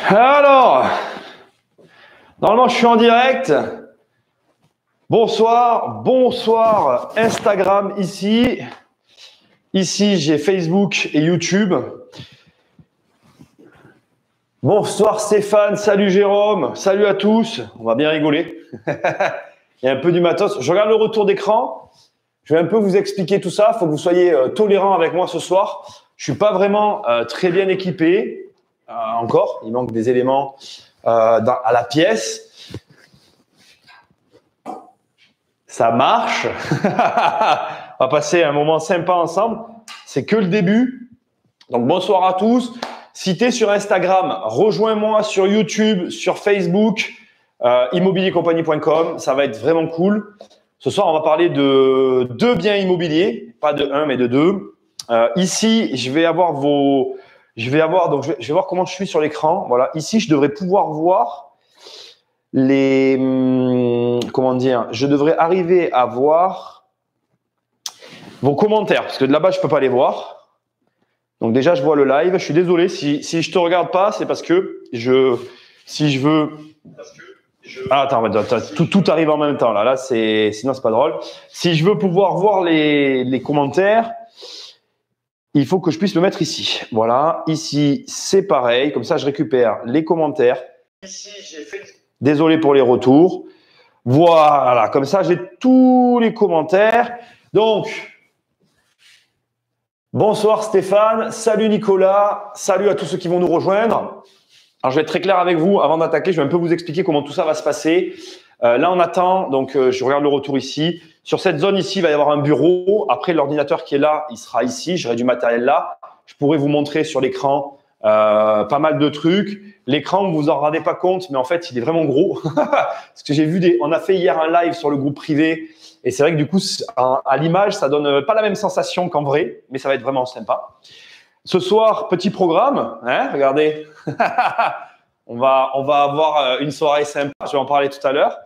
Alors, normalement, je suis en direct. Bonsoir Instagram ici. Ici, j'ai Facebook et YouTube. Bonsoir Stéphane, salut Jérôme, salut à tous. On va bien rigoler. Il y a un peu du matos. Je regarde le retour d'écran. Je vais un peu vous expliquer tout ça. Il faut que vous soyez tolérants avec moi ce soir. Je suis pas vraiment très bien équipé encore. Il manque des éléments à la pièce. Ça marche. On va passer un moment sympa ensemble. C'est que le début. Donc bonsoir à tous. Si tu es sur Instagram, rejoins-moi sur YouTube, sur Facebook, immobiliercompagnie.com. Ça va être vraiment cool. Ce soir, on va parler de 2 biens immobiliers, pas de 1 mais de 2. Ici, je vais voir comment je suis sur l'écran. Voilà, ici, je devrais pouvoir voir je devrais arriver à voir vos commentaires parce que de là-bas, je peux pas les voir. Donc déjà, je vois le live. Je suis désolé si je te regarde pas, c'est parce que attends, tout arrive en même temps là. Sinon c'est pas drôle. Si je veux pouvoir voir les commentaires, il faut que je puisse le mettre ici. Voilà, ici c'est pareil. Comme ça, je récupère les commentaires. Ici, désolé pour les retours. Voilà, comme ça, j'ai tous les commentaires. Donc, bonsoir Stéphane, salut Nicolas, salut à tous ceux qui vont nous rejoindre. Alors, je vais être très clair avec vous. Avant d'attaquer, je vais un peu vous expliquer comment tout ça va se passer. Là, on attend. Donc, je regarde le retour ici. Sur cette zone ici, il va y avoir un bureau. Après, l'ordinateur qui est là, il sera ici. J'aurai du matériel là. Je pourrai vous montrer sur l'écran pas mal de trucs. L'écran, vous en rendez pas compte, mais en fait, il est vraiment gros. Parce que j'ai vu on a fait hier un live sur le groupe privé. Et c'est vrai que du coup, à l'image, ça donne pas la même sensation qu'en vrai, mais ça va être vraiment sympa. Ce soir, petit programme, hein, regardez. on va avoir une soirée sympa, je vais en parler tout à l'heure,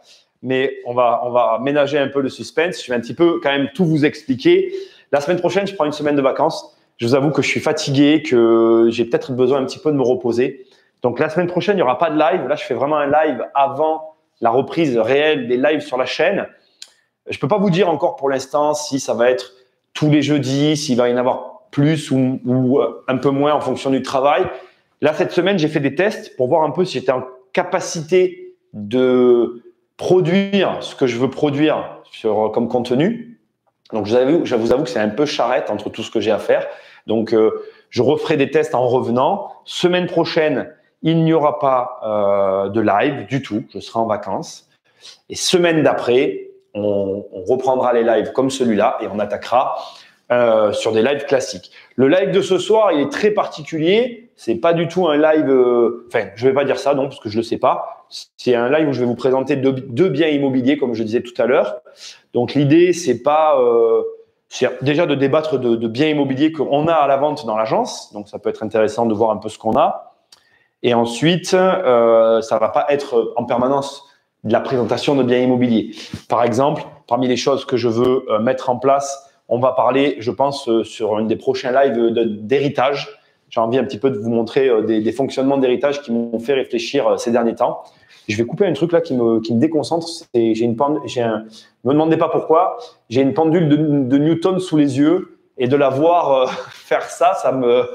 mais on va ménager un peu le suspense. Je vais un petit peu quand même tout vous expliquer. La semaine prochaine, je prends une semaine de vacances. Je vous avoue que je suis fatigué, que j'ai peut-être besoin un petit peu de me reposer. Donc la semaine prochaine, il n'y aura pas de live. Là, je fais vraiment un live avant la reprise réelle des lives sur la chaîne. Je peux pas vous dire encore pour l'instant si ça va être tous les jeudis, s'il va y en avoir plus ou un peu moins en fonction du travail. Là, cette semaine, j'ai fait des tests pour voir un peu si j'étais en capacité de produire ce que je veux produire comme contenu. Donc, je vous avoue que c'est un peu charrette entre tout ce que j'ai à faire. Donc, je referai des tests en revenant. Semaine prochaine, il n'y aura pas de live du tout. Je serai en vacances. Et semaine d'après, on reprendra les lives comme celui-là et on attaquera sur des lives classiques. Le live de ce soir, il est très particulier. C'est pas du tout un live. Enfin, je vais pas dire ça, non, parce que je le sais pas. C'est un live où je vais vous présenter deux biens immobiliers, comme je disais tout à l'heure. Donc l'idée, c'est pas c'est déjà de débattre de biens immobiliers qu'on a à la vente dans l'agence. Donc ça peut être intéressant de voir un peu ce qu'on a. Et ensuite, ça va pas être en permanence de la présentation de biens immobiliers. Par exemple, parmi les choses que je veux mettre en place, on va parler, je pense, sur une des prochains lives d'héritage. J'ai envie un petit peu de vous montrer des fonctionnements d'héritage qui m'ont fait réfléchir ces derniers temps. Je vais couper un truc là qui me déconcentre. Ne me demandez pas pourquoi. J'ai une pendule de Newton sous les yeux et de la voir faire ça, ça me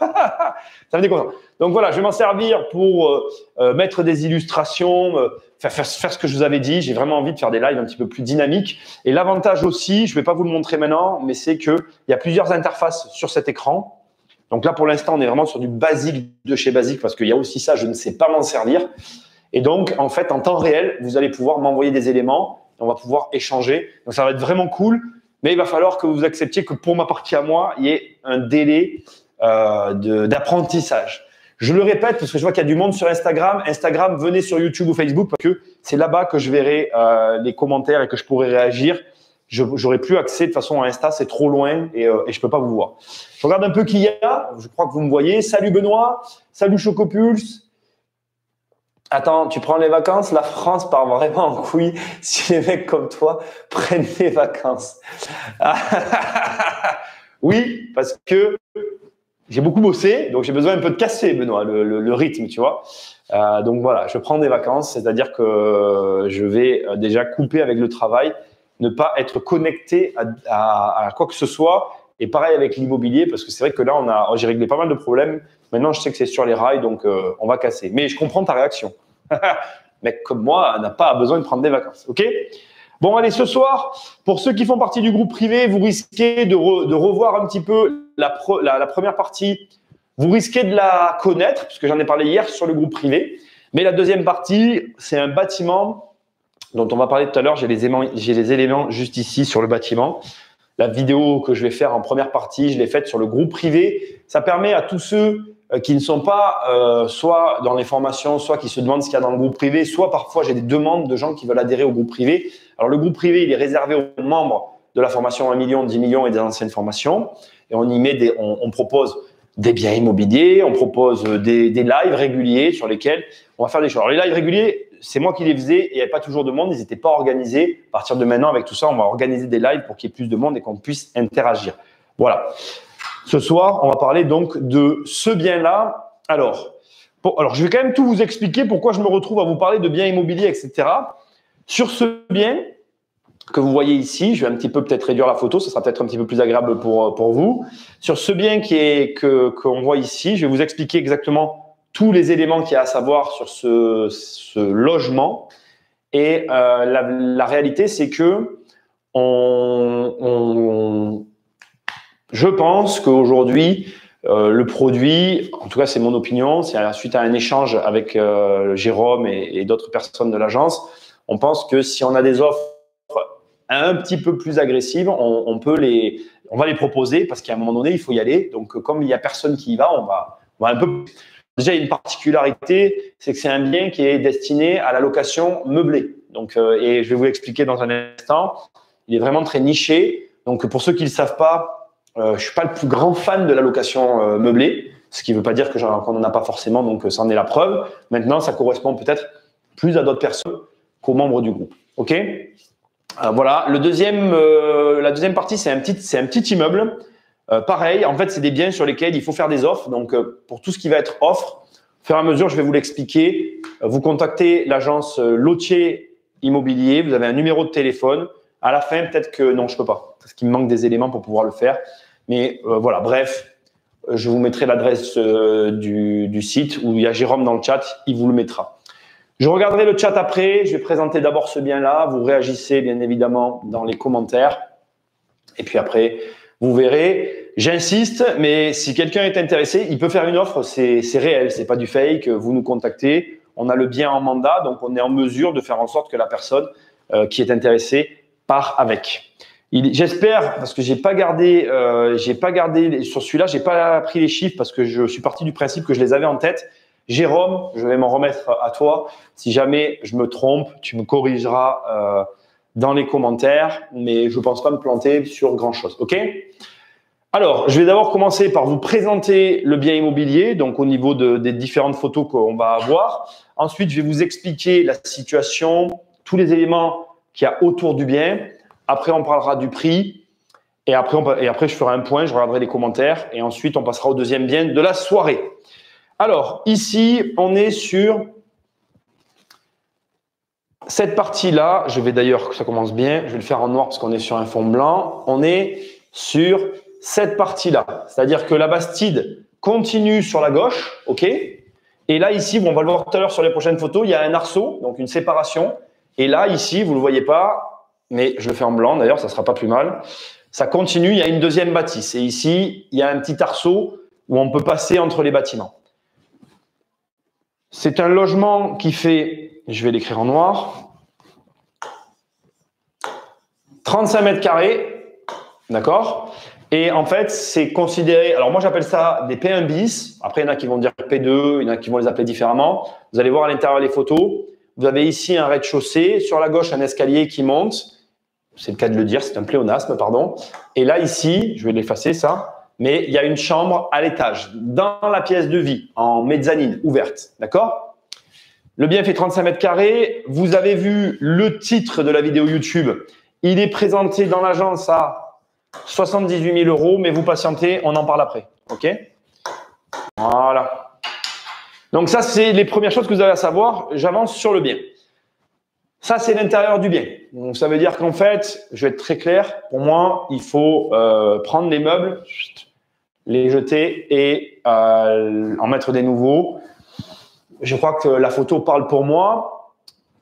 déconcentre. Donc voilà, je vais m'en servir pour mettre des illustrations, faire ce que je vous avais dit. J'ai vraiment envie de faire des lives un petit peu plus dynamiques. Et l'avantage aussi, je ne vais pas vous le montrer maintenant, mais c'est qu'il y a plusieurs interfaces sur cet écran. Donc là, pour l'instant, on est vraiment sur du basique de chez basique parce qu'il y a aussi ça, je ne sais pas m'en servir. Et donc, en fait, en temps réel, vous allez pouvoir m'envoyer des éléments. On va pouvoir échanger. Donc, ça va être vraiment cool. Mais il va falloir que vous acceptiez que pour ma partie à moi, il y ait un délai d'apprentissage. Je le répète parce que je vois qu'il y a du monde sur Instagram. Instagram, venez sur YouTube ou Facebook parce que c'est là-bas que je verrai les commentaires et que je pourrai réagir. J'aurai plus accès de toute façon à Insta, c'est trop loin et je peux pas vous voir. Je regarde un peu qui y a. Je crois que vous me voyez. Salut Benoît. Salut Chocopulse. Attends, tu prends les vacances? La France part vraiment en couille si les mecs comme toi prennent des vacances. Oui, parce que j'ai beaucoup bossé, donc j'ai besoin un peu de casser, Benoît, le rythme, tu vois. Donc voilà, je prends des vacances, c'est-à-dire que je vais déjà couper avec le travail, ne pas être connecté à quoi que ce soit. Et pareil avec l'immobilier, parce que c'est vrai que là, j'ai réglé pas mal de problèmes. Maintenant, je sais que c'est sur les rails, donc on va casser. Mais je comprends ta réaction. Mec comme moi n'a pas besoin de prendre des vacances, ok? Bon, allez, ce soir, pour ceux qui font partie du groupe privé, vous risquez de revoir un petit peu la première partie. Vous risquez de la connaître, puisque j'en ai parlé hier sur le groupe privé. Mais la deuxième partie, c'est un bâtiment dont on va parler tout à l'heure. J'ai les éléments juste ici sur le bâtiment. La vidéo que je vais faire en première partie, je l'ai faite sur le groupe privé. Ça permet à tous ceux qui ne sont pas soit dans les formations, soit qui se demandent ce qu'il y a dans le groupe privé, soit parfois j'ai des demandes de gens qui veulent adhérer au groupe privé. Alors le groupe privé, il est réservé aux membres de la formation 1 million, 10 millions et des anciennes formations. Et on y met on propose des biens immobiliers, on propose des lives réguliers sur lesquels on va faire des choses. Alors les lives réguliers, c'est moi qui les faisais et il n'y avait pas toujours de monde, ils n'étaient pas organisés. À partir de maintenant, avec tout ça, on va organiser des lives pour qu'il y ait plus de monde et qu'on puisse interagir. Voilà. Ce soir, on va parler donc de ce bien-là. Alors, je vais quand même tout vous expliquer pourquoi je me retrouve à vous parler de biens immobiliers, etc. Sur ce bien que vous voyez ici, je vais un petit peu peut-être réduire la photo, ce sera peut-être un petit peu plus agréable pour vous. Sur ce bien qu'on voit ici, je vais vous expliquer exactement tous les éléments qu'il y a à savoir sur ce logement. Et la réalité, c'est que je pense qu'aujourd'hui, le produit, en tout cas c'est mon opinion, c'est suite à un échange avec Jérôme et d'autres personnes de l'agence, on pense que si on a des offres un petit peu plus agressives, on va les proposer parce qu'à un moment donné, il faut y aller. Donc comme il n'y a personne qui y va, on va un peu… Déjà, il y a une particularité, c'est que c'est un bien qui est destiné à la location meublée. Donc, et je vais vous l'expliquer dans un instant, il est vraiment très niché. Donc pour ceux qui ne le savent pas, je suis pas le plus grand fan de la location meublée, ce qui ne veut pas dire qu'on n'en a pas forcément, donc ça en est la preuve. Maintenant, ça correspond peut-être plus à d'autres personnes qu'aux membres du groupe. Ok, voilà. La deuxième partie, c'est un petit immeuble. Pareil, en fait, c'est des biens sur lesquels il faut faire des offres. Donc, pour tout ce qui va être offre, au fur et à mesure, je vais vous l'expliquer. Vous contactez l'agence Lotier Immobilier. Vous avez un numéro de téléphone. À la fin, peut-être que non, je peux pas, parce qu'il me manque des éléments pour pouvoir le faire. Mais voilà, bref, je vous mettrai l'adresse du site où il y a Jérôme dans le chat, il vous le mettra. Je regarderai le chat après, je vais présenter d'abord ce bien-là, vous réagissez bien évidemment dans les commentaires et puis après, vous verrez. J'insiste, mais si quelqu'un est intéressé, il peut faire une offre, c'est réel, c'est pas du fake, vous nous contactez, on a le bien en mandat, donc on est en mesure de faire en sorte que la personne qui est intéressée part avec. J'espère, parce que j'ai pas gardé sur celui-là, j'ai pas pris les chiffres parce que je suis parti du principe que je les avais en tête. Jérôme, je vais m'en remettre à toi. Si jamais je me trompe, tu me corrigeras dans les commentaires, mais je pense pas me planter sur grand-chose. Ok ? Alors, je vais d'abord commencer par vous présenter le bien immobilier, donc au niveau des différentes photos qu'on va avoir. Ensuite, je vais vous expliquer la situation, tous les éléments qu'il y a autour du bien. Après, on parlera du prix. Et après, je ferai un point, je regarderai les commentaires. Et ensuite, on passera au deuxième bien de la soirée. Alors, ici, on est sur cette partie-là. Je vais d'ailleurs que ça commence bien. Je vais le faire en noir parce qu'on est sur un fond blanc. On est sur cette partie-là. C'est-à-dire que la Bastide continue sur la gauche. OK ? Et là, ici, on va le voir tout à l'heure sur les prochaines photos, il y a un arceau, donc une séparation. Et là, ici, vous ne le voyez pas, mais je le fais en blanc d'ailleurs, ça ne sera pas plus mal. Ça continue, il y a une deuxième bâtisse. Et ici, il y a un petit arceau où on peut passer entre les bâtiments. C'est un logement qui fait, je vais l'écrire en noir, 35 mètres carrés, d'accord ? Et en fait, c'est considéré, alors moi j'appelle ça des P1 bis, après il y en a qui vont dire P2, il y en a qui vont les appeler différemment. Vous allez voir à l'intérieur les photos, vous avez ici un rez-de-chaussée, sur la gauche un escalier qui monte, c'est le cas de le dire, c'est un pléonasme, pardon. Et là ici, je vais l'effacer ça, mais il y a une chambre à l'étage, dans la pièce de vie, en mezzanine, ouverte, d'accord ? Le bien fait 35 mètres carrés, vous avez vu le titre de la vidéo YouTube, il est présenté dans l'agence à 78 000 €, mais vous patientez, on en parle après, ok ? Voilà. Donc ça, c'est les premières choses que vous avez à savoir. J'avance sur le bien. Ça, c'est l'intérieur du bien. Donc, ça veut dire qu'en fait, je vais être très clair. Pour moi, il faut prendre les meubles, les jeter et en mettre des nouveaux. Je crois que la photo parle pour moi.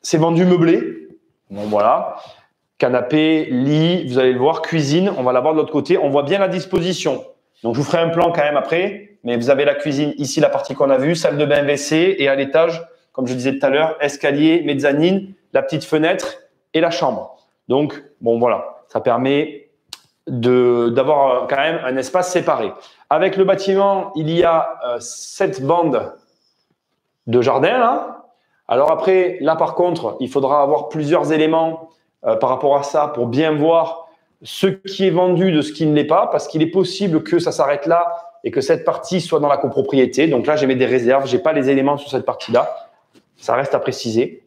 C'est vendu meublé. Bon, voilà. Canapé, lit, vous allez le voir. Cuisine, on va la voir de l'autre côté. On voit bien la disposition. Donc, je vous ferai un plan quand même après. Mais vous avez la cuisine ici, la partie qu'on a vue, salle de bain, WC. Et à l'étage, comme je disais tout à l'heure, escalier, mezzanine, la petite fenêtre et la chambre. Donc, bon, voilà. Ça permet d'avoir quand même un espace séparé. Avec le bâtiment, il y a 7 bandes de jardin, là. Alors après, là, par contre, il faudra avoir plusieurs éléments par rapport à ça pour bien voir ce qui est vendu de ce qui ne l'est pas, parce qu'il est possible que ça s'arrête là et que cette partie soit dans la copropriété. Donc là, j'ai mis des réserves. J'ai pas les éléments sur cette partie-là. Ça reste à préciser.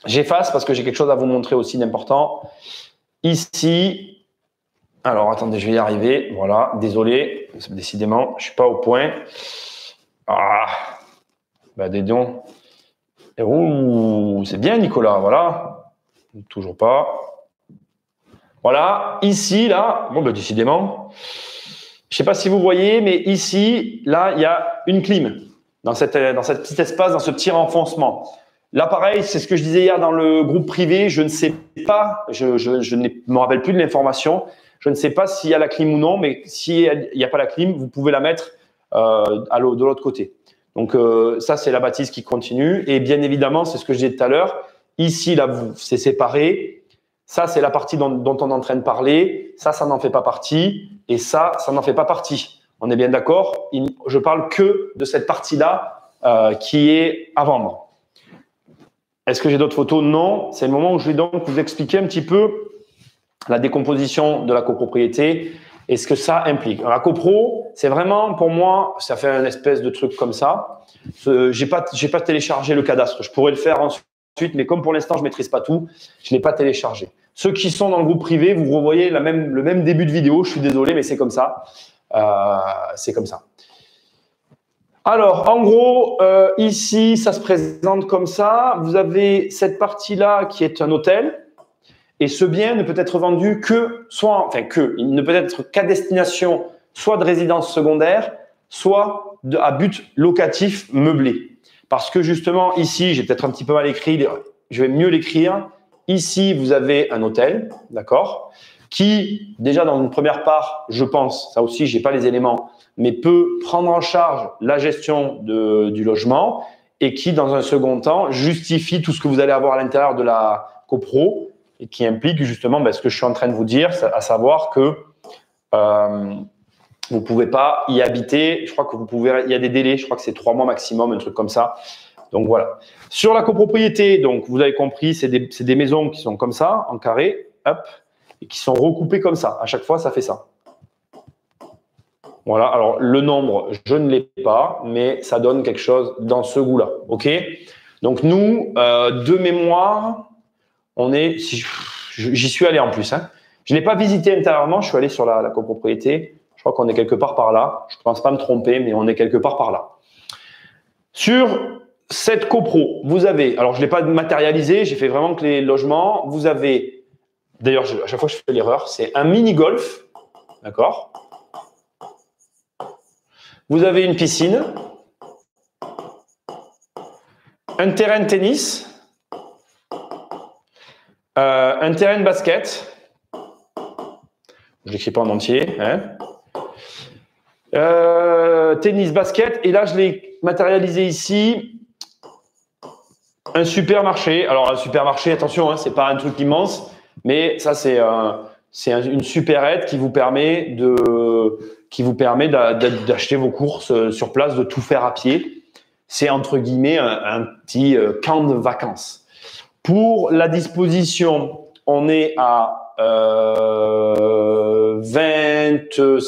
J'efface parce que j'ai quelque chose à vous montrer aussi d'important. Ici, alors attendez, je vais y arriver. Voilà, désolé, décidément, je suis pas au point. Ah, bah dis donc. Ouh, c'est bien Nicolas, voilà. Toujours pas. Voilà, ici, là, bon bah décidément. Je sais pas si vous voyez, mais ici, là, il y a une clim dans cette petit espace, dans ce petit renfoncement. Là, pareil, c'est ce que je disais hier dans le groupe privé. Je ne sais pas, je ne me rappelle plus de l'information. Je ne sais pas s'il y a la clim ou non, mais s'il n'y a pas la clim, vous pouvez la mettre de l'autre côté. Donc, ça, c'est la bâtisse qui continue. Et bien évidemment, c'est ce que je disais tout à l'heure. Ici, là, c'est séparé. Ça, c'est la partie dont on est en train de parler. Ça n'en fait pas partie. Et ça n'en fait pas partie. On est bien d'accord? Je parle que de cette partie-là qui est à vendre. Est-ce que j'ai d'autres photos? Non. C'est le moment où je vais donc vous expliquer un petit peu la décomposition de la copropriété et ce que ça implique. Alors, la copro, c'est vraiment, pour moi, ça fait un espèce de truc comme ça. J'ai pas téléchargé le cadastre. Je pourrais le faire ensuite, mais comme pour l'instant, je maîtrise pas tout, je l'ai pas téléchargé. Ceux qui sont dans le groupe privé, vous revoyez le même début de vidéo. Je suis désolé, mais c'est comme ça. C'est comme ça. Alors, en gros, ici, ça se présente comme ça. Vous avez cette partie-là qui est un hôtel. Et ce bien ne peut être vendu il ne peut être qu'à destination soit de résidence secondaire, soit à but locatif meublé. Parce que justement, ici, j'ai peut-être un petit peu mal écrit, je vais mieux l'écrire. Ici, vous avez un hôtel, d'accord, qui, déjà dans une première part, je pense, ça aussi, j'ai pas les éléments, mais peut prendre en charge la gestion du logement et qui, dans un second temps, justifie tout ce que vous allez avoir à l'intérieur de la copro et qui implique justement ce que je suis en train de vous dire, à savoir que vous ne pouvez pas y habiter. Je crois que il y a des délais, je crois que c'est 3 mois maximum, un truc comme ça. Donc voilà. Sur la copropriété, donc vous avez compris, c'est des maisons qui sont comme ça, en carré, hop, et qui sont recoupées comme ça. À chaque fois, ça fait ça. Voilà. Alors le nombre, je ne l'ai pas, mais ça donne quelque chose dans ce goût-là. Ok. Donc nous, de mémoire, on est, j'y suis allé en plus. Hein. Je n'ai pas visité intérieurement, je suis allé sur la copropriété. Je crois qu'on est quelque part par là. Je ne pense pas me tromper, mais on est quelque part par là. Sur cette copro, vous avez, alors je ne l'ai pas matérialisé, j'ai fait vraiment que les logements. Vous avez, d'ailleurs, à chaque fois je fais l'erreur, c'est un mini-golf, d'accord? Vous avez une piscine, un terrain de tennis, un terrain de basket. Je l'écris pas en entier. Hein. Tennis, basket. Et là, je l'ai matérialisé ici. Un supermarché. Alors, un supermarché, attention, hein, c'est pas un truc immense, mais ça, c'est une supérette qui vous permet d'acheter vos courses sur place, de tout faire à pied. C'est entre guillemets un petit camp de vacances. Pour la disposition, on est à 20.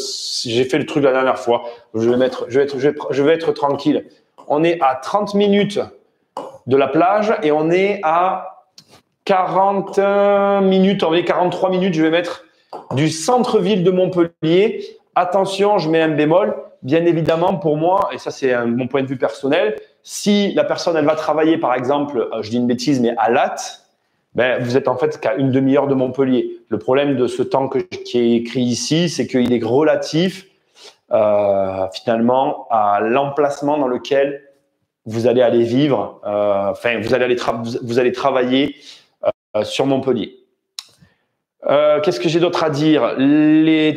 J'ai fait le truc la dernière fois. Je vais être tranquille. On est à 30 minutes de la plage et on est à 40 minutes, on est 43 minutes. Je vais mettre du centre-ville de Montpellier. Attention, je mets un bémol. bien évidemment, pour moi, et ça c'est mon point de vue personnel, si la personne elle va travailler, par exemple, je dis une bêtise, mais à Latte, ben, vous êtes en fait qu'à une demi-heure de Montpellier. Le problème de ce temps qui est écrit ici, c'est qu'il est relatif finalement à l'emplacement dans lequel vous allez aller vivre, enfin vous allez travailler sur Montpellier. Qu'est-ce que j'ai d'autre à dire? Les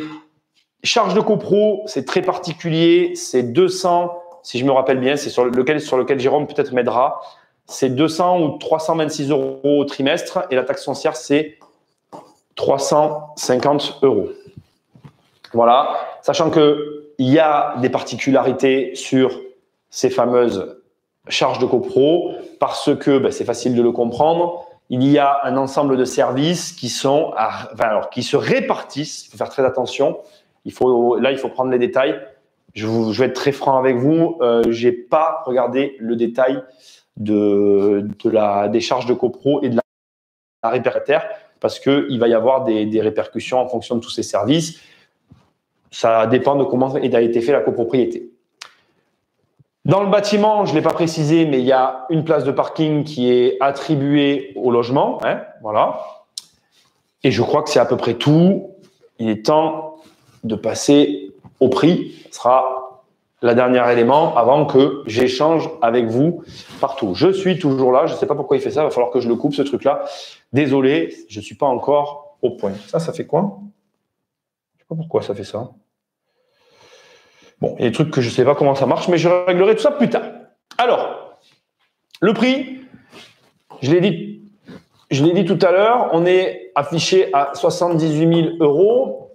charges de copro, c'est très particulier, c'est 200, si je me rappelle bien, c'est sur lequel Jérôme peut-être m'aidera. C'est 200 ou 326 euros au trimestre et la taxe foncière, c'est 350 euros. Voilà, sachant qu'il y a des particularités sur ces fameuses charges de copro parce que, ben, c'est facile de le comprendre, il y a un ensemble de services qui se répartissent, il faut faire très attention, il faut prendre les détails. Je vais être très franc avec vous, j'ai pas regardé le détail des charges de copro et de la répercutaire parce qu'il va y avoir des répercussions en fonction de tous ces services. Ça dépend de comment a été fait la copropriété. Dans le bâtiment, je ne l'ai pas précisé, mais il y a une place de parking qui est attribuée au logement. Hein, voilà. Et je crois que c'est à peu près tout. Il est temps de passer au prix. Ce sera le dernier élément avant que j'échange avec vous partout. Je suis toujours là. Je ne sais pas pourquoi il fait ça. Il va falloir que je le coupe, ce truc-là. Désolé, je ne suis pas encore au point. Ça fait quoi? Je ne sais pas pourquoi ça fait ça. Bon, il y a des trucs que je ne sais pas comment ça marche, mais je réglerai tout ça plus tard. Alors, le prix, je l'ai dit tout à l'heure, on est affiché à 78 000 euros.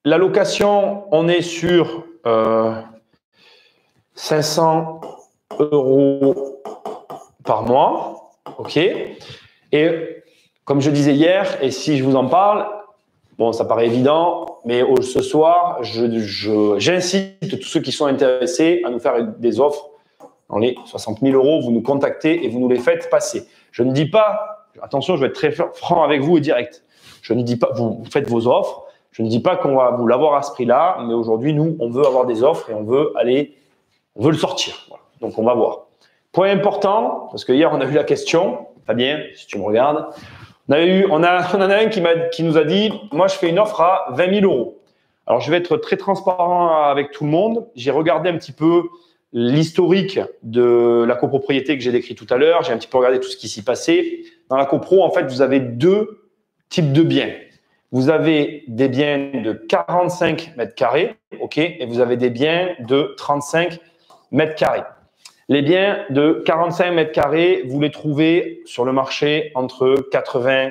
La location, on est sur 500 euros par mois. OK. Et comme je disais hier, et si je vous en parle, bon, ça paraît évident, mais ce soir, j'incite tous ceux qui sont intéressés à nous faire des offres dans les 60 000 euros. Vous nous contactez et vous nous les faites passer. Je ne dis pas, attention, je vais être très franc avec vous et direct. Je ne dis pas, vous faites vos offres. Je ne dis pas qu'on va vous l'avoir à ce prix-là, mais aujourd'hui, nous, on veut avoir des offres et on veut le sortir. Voilà. Donc, on va voir. Point important, parce que hier, on a eu la question, Fabien, si tu me regardes. On en a un qui nous a dit, moi, je fais une offre à 20 000 euros. Alors, je vais être très transparent avec tout le monde. J'ai regardé un petit peu l'historique de la copropriété que j'ai décrit tout à l'heure. J'ai un petit peu regardé tout ce qui s'y passait. Dans la copro, en fait, vous avez deux types de biens. Vous avez des biens de 45 mètres carrés, OK, et vous avez des biens de 35 mètres carrés. Les biens de 45 mètres carrés, vous les trouvez sur le marché entre 80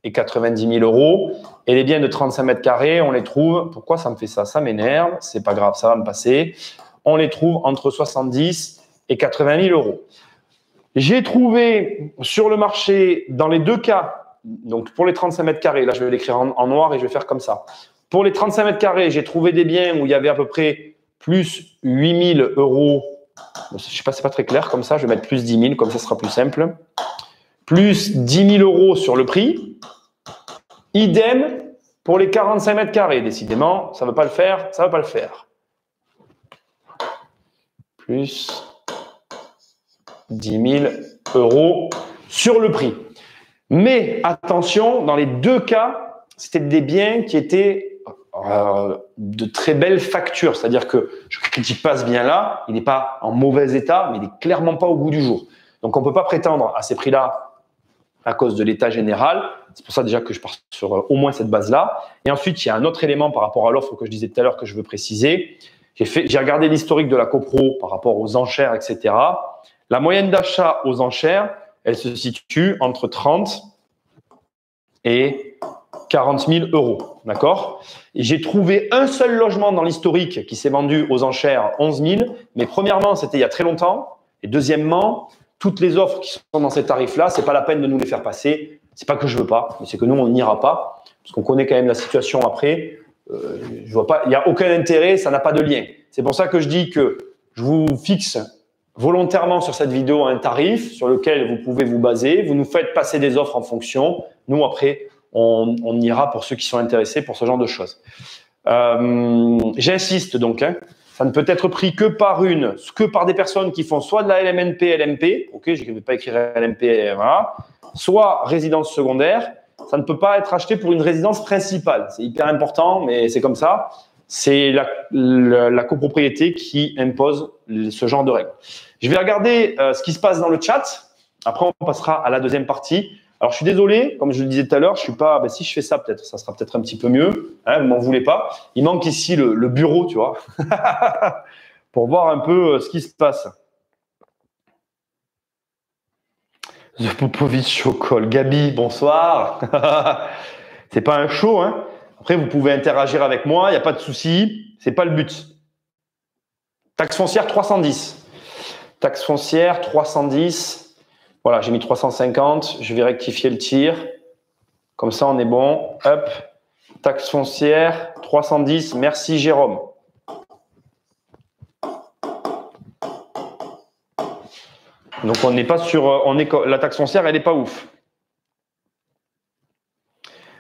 et 90 000 euros. Et les biens de 35 mètres carrés, on les trouve… Pourquoi ça me fait ça? Ça m'énerve. C'est pas grave, ça va me passer. On les trouve entre 70 et 80 000 euros. J'ai trouvé sur le marché, dans les deux cas, donc pour les 35 mètres carrés, là je vais l'écrire en noir et je vais faire comme ça. Pour les 35 mètres carrés, j'ai trouvé des biens où il y avait à peu près plus 8 000 euros. Je ne sais pas, c'est pas très clair comme ça. Je vais mettre plus 10 000, comme ça sera plus simple. Plus 10 000 euros sur le prix. Idem pour les 45 mètres carrés. Décidément, ça ne va pas le faire, ça ne va pas le faire. Plus 10 000 euros sur le prix. Mais attention, dans les deux cas, c'était des biens qui étaient de très belles factures. C'est-à-dire que je critique pas ce bien-là, il n'est pas en mauvais état, mais il n'est clairement pas au goût du jour. Donc, on ne peut pas prétendre à ces prix-là à cause de l'état général. C'est pour ça déjà que je pars sur au moins cette base-là. Et ensuite, il y a un autre élément par rapport à l'offre que je disais tout à l'heure que je veux préciser. J'ai regardé l'historique de la copro par rapport aux enchères, etc. La moyenne d'achat aux enchères, elle se situe entre 30 et 40 000 euros. D'accord? Et j'ai trouvé un seul logement dans l'historique qui s'est vendu aux enchères 11 000. Mais premièrement, c'était il y a très longtemps. Et deuxièmement, toutes les offres qui sont dans ces tarifs-là, c'est pas la peine de nous les faire passer. C'est pas que je veux pas, mais c'est que nous, on n'ira pas. Parce qu'on connaît quand même la situation après. Je vois pas, il n'y a aucun intérêt, ça n'a pas de lien. C'est pour ça que je dis que je vous fixe volontairement sur cette vidéo un tarif sur lequel vous pouvez vous baser. Vous nous faites passer des offres en fonction. Nous, après, on ira pour ceux qui sont intéressés pour ce genre de choses. J'insiste donc. ça ne peut être pris que par des personnes qui font soit de la LMNP, LMP, ok, je ne vais pas écrire LMP, voilà, soit résidence secondaire. Ça ne peut pas être acheté pour une résidence principale. C'est hyper important, mais c'est comme ça. C'est la copropriété qui impose ce genre de règles. Je vais regarder ce qui se passe dans le chat. Après, on passera à la deuxième partie. Alors, je suis désolé, comme je le disais tout à l'heure, je suis pas. Ben, si je fais ça, peut-être, ça sera peut-être un petit peu mieux. Hein, vous m'en voulez pas. Il manque ici le bureau, tu vois, pour voir un peu ce qui se passe. The Popovic Chocol. Gabi, bonsoir. C'est pas un show, hein. Après, vous pouvez interagir avec moi, il n'y a pas de souci. C'est pas le but. Taxe foncière 310. Taxe foncière 310. Voilà, j'ai mis 350. Je vais rectifier le tir. Comme ça, on est bon. Hop. Taxe foncière 310. Merci, Jérôme. Donc, on n'est pas sur. La taxe foncière, elle n'est pas ouf.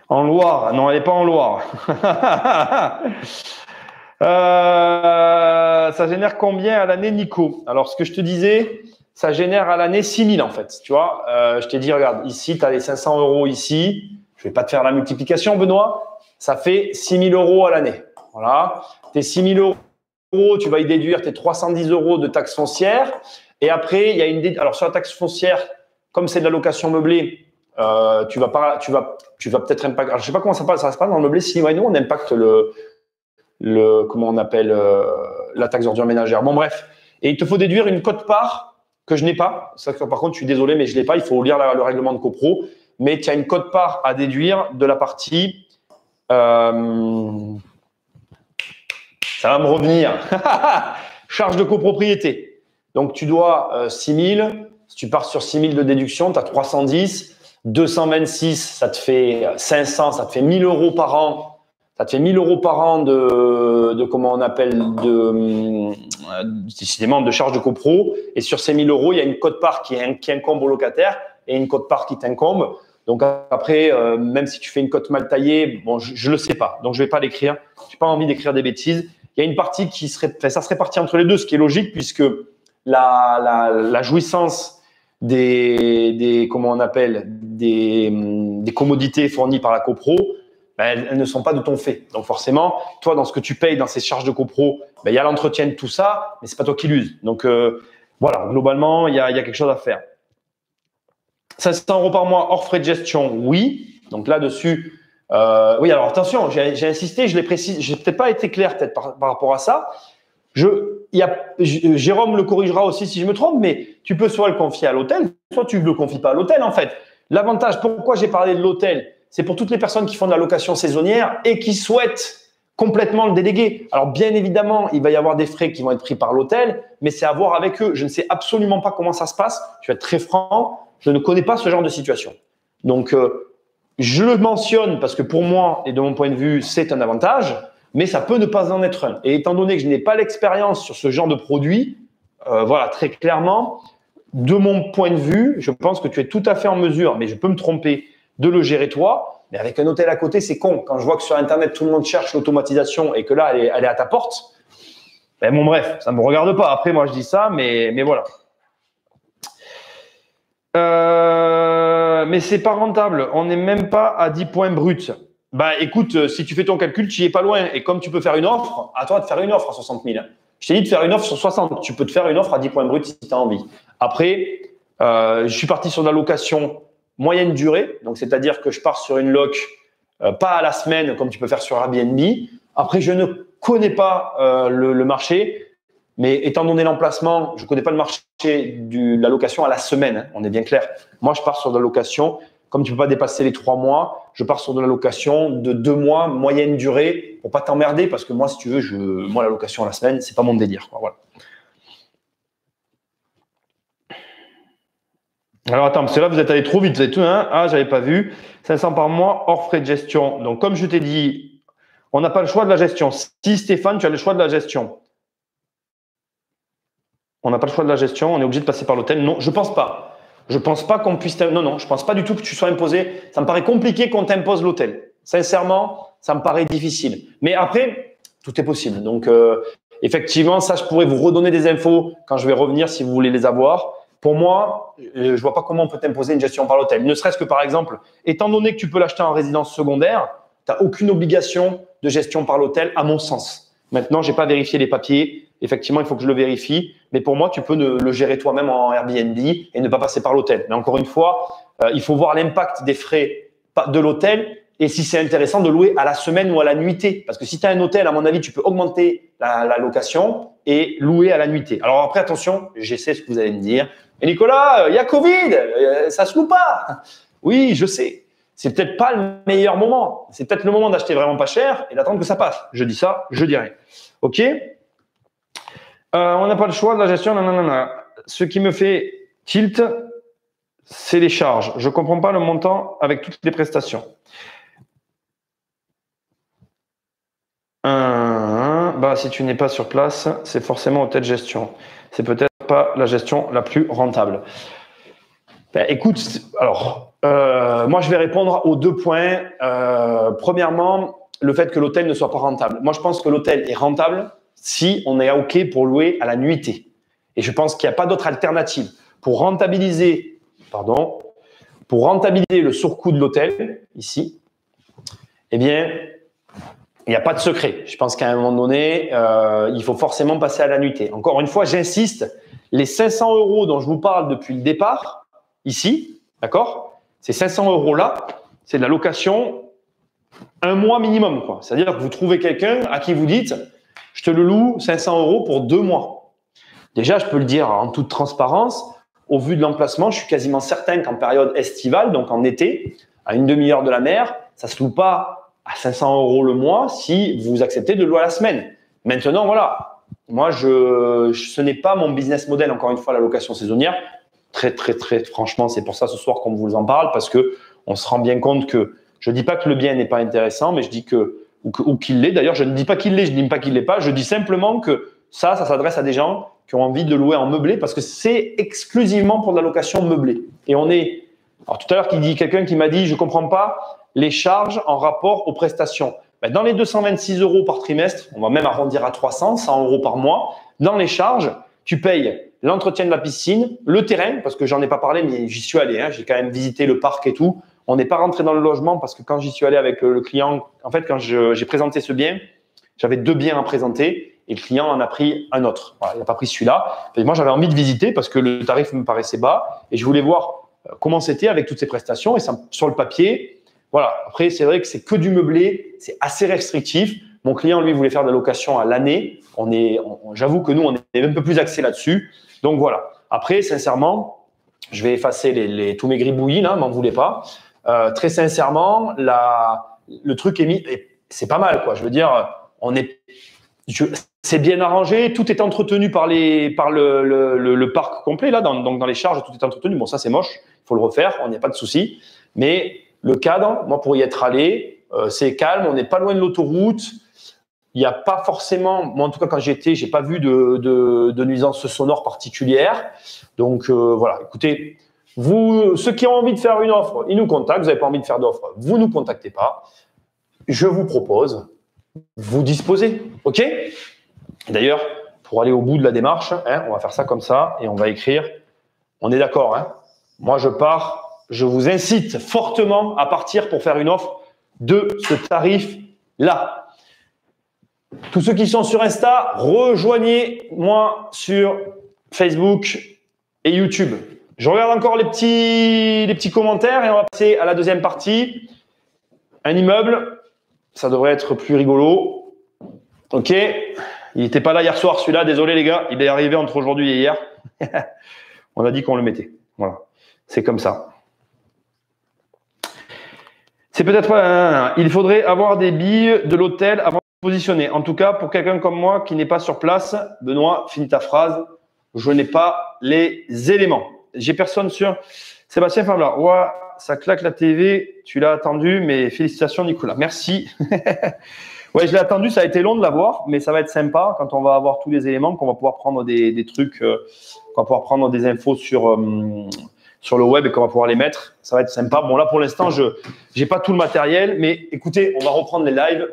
En Loire. Non, elle n'est pas en Loire. Ça génère combien à l'année, Nico? Alors, ce que je te disais, ça génère à l'année 6 000 en fait. Tu vois, je t'ai dit, regarde, ici, tu as les 500 € ici. Je ne vais pas te faire la multiplication, Benoît. Ça fait 6 000 € à l'année. Voilà. Tes 6 000 €, tu vas y déduire tes 310 € de taxe foncière. Et après, il y a une. Alors, sur la taxe foncière, comme c'est de la location meublée, tu vas peut-être impacter. Alors, je sais pas comment ça se passe dans le meublé. Si, ouais, nous, on impacte comment on appelle la taxe ordure ménagère. Bon, bref. Et il te faut déduire une quote-part que je n'ai pas. Ça, par contre, je suis désolé, mais je l'ai pas. Il faut lire le règlement de copro. Mais tu as une quote-part à déduire de la partie. Ça va me revenir. Charge de copropriété. Donc, tu dois 6 000. Si tu pars sur 6 000 de déduction, tu as 310. 226, ça te fait 500, ça te fait 1 000 € par an. Ça te fait 1 000 € par an de comment on appelle, décidément, de charge de copro. Et sur ces 1 000 €, il y a une quote-part qui incombe au locataire et une quote-part qui t'incombe. Donc, après, même si tu fais une cote mal taillée, bon, je le sais pas. Donc, je vais pas l'écrire. J'ai pas envie d'écrire des bêtises. Il y a une partie qui serait, enfin, ça se répartit entre les deux, ce qui est logique puisque la jouissance comment on appelle, des commodités fournies par la copro, ben, elles ne sont pas de ton fait. Donc forcément, toi, dans ce que tu payes dans ces charges de copro, ben, il y a l'entretien de tout ça, mais c'est pas toi qui l'use. Donc voilà, globalement, il y a quelque chose à faire. 500 € par mois hors frais de gestion, oui. Donc là-dessus, oui, alors attention, j'ai insisté, je l'ai précisé, j'ai peut-être pas été clair peut-être par rapport à ça. Jérôme le corrigera aussi si je me trompe, mais tu peux soit le confier à l'hôtel, soit tu ne le confies pas à l'hôtel en fait. L'avantage, pourquoi j'ai parlé de l'hôtel, c'est pour toutes les personnes qui font de la location saisonnière et qui souhaitent complètement le déléguer. Alors bien évidemment, il va y avoir des frais qui vont être pris par l'hôtel, mais c'est à voir avec eux. Je ne sais absolument pas comment ça se passe. Je vais être très franc, je ne connais pas ce genre de situation. Donc, je le mentionne parce que pour moi et de mon point de vue, c'est un avantage. Mais ça peut ne pas en être un. Et étant donné que je n'ai pas l'expérience sur ce genre de produit, voilà, très clairement, de mon point de vue, je pense que tu es tout à fait en mesure, mais je peux me tromper, de le gérer toi. Mais avec un hôtel à côté, c'est con. Quand je vois que sur Internet, tout le monde cherche l'automatisation et que là, elle est à ta porte, ben bon, bref, ça ne me regarde pas. Après, moi, je dis ça, mais voilà. Mais c'est pas rentable. On n'est même pas à 10 points bruts. Bah écoute, si tu fais ton calcul, tu y es pas loin. Et comme tu peux faire une offre, à toi de faire une offre à 60 000. Je t'ai dit de faire une offre sur 60. Tu peux te faire une offre à 10 points bruts si tu as envie. Après, je suis parti sur de la location moyenne durée. Donc, c'est-à-dire que je pars sur une loc pas à la semaine comme tu peux faire sur Airbnb. Après, je ne connais pas le marché. Mais étant donné l'emplacement, je ne connais pas le marché de la location à la semaine. Hein, on est bien clair. Moi, je pars sur de la location. Comme tu ne peux pas dépasser les 3 mois, je pars sur de la location de 2 mois, moyenne durée, pour pas t'emmerder, parce que moi, si tu veux, moi, la location à la semaine, c'est pas mon délire, quoi. Voilà. Alors, attends, parce que là, vous êtes allé trop vite, vous êtes tout, hein? Ah, j'avais pas vu. 500 par mois, hors frais de gestion. Donc, comme je t'ai dit, on n'a pas le choix de la gestion. Si, Stéphane, tu as le choix de la gestion. On n'a pas le choix de la gestion, on est obligé de passer par l'hôtel. Non, je pense pas. Je pense pas qu'on puisse. Non, je pense pas du tout que tu sois imposé. Ça me paraît compliqué qu'on t'impose l'hôtel. Sincèrement, ça me paraît difficile. Mais après, tout est possible. Donc, Effectivement, ça, je pourrais vous redonner des infos quand je vais revenir si vous voulez les avoir. Pour moi, je ne vois pas comment on peut t'imposer une gestion par l'hôtel. Ne serait-ce que par exemple, étant donné que tu peux l'acheter en résidence secondaire, tu n'as aucune obligation de gestion par l'hôtel, à mon sens. Maintenant, je n'ai pas vérifié les papiers. Effectivement, il faut que je le vérifie. Mais pour moi, tu peux le gérer toi-même en Airbnb et ne pas passer par l'hôtel. Mais encore une fois, il faut voir l'impact des frais de l'hôtel et si c'est intéressant de louer à la semaine ou à la nuitée. Parce que si tu as un hôtel, à mon avis, tu peux augmenter la location et louer à la nuitée. Alors après, attention, je sais ce que vous allez me dire. Et Nicolas, il y a Covid, ça se loue pas. Oui, je sais. C'est peut-être pas le meilleur moment. C'est peut-être le moment d'acheter vraiment pas cher et d'attendre que ça passe. Je dis ça, je dis rien. OK. On n'a pas le choix de la gestion. Nanana. Ce qui me fait tilt, c'est les charges. Je ne comprends pas le montant avec toutes les prestations. Bah, si tu n'es pas sur place, c'est forcément hôtel gestion. C'est peut-être pas la gestion la plus rentable. Ben, écoute, alors, moi, je vais répondre aux 2 points. Premièrement, le fait que l'hôtel ne soit pas rentable. Moi, je pense que l'hôtel est rentable si on est OK pour louer à la nuitée. Et je pense qu'il n'y a pas d'autre alternative. Pour rentabiliser le surcoût de l'hôtel, ici, eh bien, il n'y a pas de secret. Je pense qu'à un moment donné, il faut forcément passer à la nuitée. Encore une fois, j'insiste, les 500 € dont je vous parle depuis le départ, ici, d'accord? Ces 500 € là, c'est de la location 1 mois minimum, quoi. C'est-à-dire que vous trouvez quelqu'un à qui vous dites, je te le loue 500 € pour 2 mois. Déjà, je peux le dire en toute transparence, au vu de l'emplacement, je suis quasiment certain qu'en période estivale, donc en été, à une demi-heure de la mer, ça se loue pas à 500 € le mois si vous acceptez de louer à la semaine. Maintenant, voilà, moi, ce n'est pas mon business model, encore une fois, la location saisonnière. Très franchement, c'est pour ça ce soir qu'on vous en parle, parce que on se rend bien compte que je ne dis pas que le bien n'est pas intéressant, mais je dis ou qu'il l'est. D'ailleurs, je ne dis pas qu'il l'est, je ne dis pas qu'il l'est pas. Je dis simplement que ça s'adresse à des gens qui ont envie de louer en meublé parce que c'est exclusivement pour de la location meublée. Et on est… Alors, tout à l'heure, quelqu'un qui m'a dit, je ne comprends pas les charges en rapport aux prestations. Ben, dans les 226 € par trimestre, on va même arrondir à 300, 100 € par mois. Dans les charges, tu payes l'entretien de la piscine, le terrain, parce que j'en ai pas parlé, mais j'y suis allé. J'ai quand même visité le parc et tout. On n'est pas rentré dans le logement parce que quand j'y suis allé avec le client, en fait, quand j'ai présenté ce bien, j'avais 2 biens à présenter et le client en a pris un autre. Voilà, il n'a pas pris celui-là. Et moi, j'avais envie de visiter parce que le tarif me paraissait bas et je voulais voir comment c'était avec toutes ces prestations. Et ça, sur le papier, voilà. Après, c'est vrai que c'est que du meublé, c'est assez restrictif. Mon client, lui, voulait faire de la location à l'année. J'avoue que nous, on est un peu plus axé là-dessus. Donc voilà. Après, sincèrement, je vais effacer tous mes gribouillis, là, m'en voulez pas. Très sincèrement, le truc est mis, c'est pas mal, quoi. Je veux dire, c'est bien arrangé, tout est entretenu par le parc complet, là, donc dans les charges, tout est entretenu. Bon, ça, c'est moche, il faut le refaire, on n'y a pas de souci. Mais le cadre, moi, pour y être allé, c'est calme, on n'est pas loin de l'autoroute. Il n'y a pas forcément, moi en tout cas quand j'y étais, j'ai pas vu de nuisances sonores particulières. Donc voilà, écoutez, ceux qui ont envie de faire une offre, ils nous contactent. Vous n'avez pas envie de faire d'offre, vous nous contactez pas. Je vous propose, vous disposez, ok? D'ailleurs, pour aller au bout de la démarche, on va faire ça comme ça et on va écrire. On est d'accord, hein? Moi je pars, je vous incite fortement à partir pour faire une offre de ce tarif-là. Tous ceux qui sont sur Insta, rejoignez-moi sur Facebook et YouTube. Je regarde encore les petits commentaires et on va passer à la deuxième partie. Un immeuble, ça devrait être plus rigolo. Ok, il n'était pas là hier soir celui-là, désolé les gars, il est arrivé entre aujourd'hui et hier. On a dit qu'on le mettait. Voilà, c'est comme ça. C'est peut-être pas… Il faudrait avoir des billes de l'hôtel avant de positionner. En tout cas, pour quelqu'un comme moi qui n'est pas sur place, Benoît, finis ta phrase. Je n'ai pas les éléments. J'ai personne sur… Sébastien Fabla. Ouais, ça claque la TV. Tu l'as attendu, mais félicitations Nicolas. Merci. Ouais, je l'ai attendu. Ça a été long de l'avoir, mais ça va être sympa quand on va avoir tous les éléments, qu'on va pouvoir prendre des trucs, qu'on va pouvoir prendre des infos sur sur le web et qu'on va pouvoir les mettre. Ça va être sympa. Bon, là, pour l'instant, je n'ai pas tout le matériel, mais écoutez, on va reprendre les lives.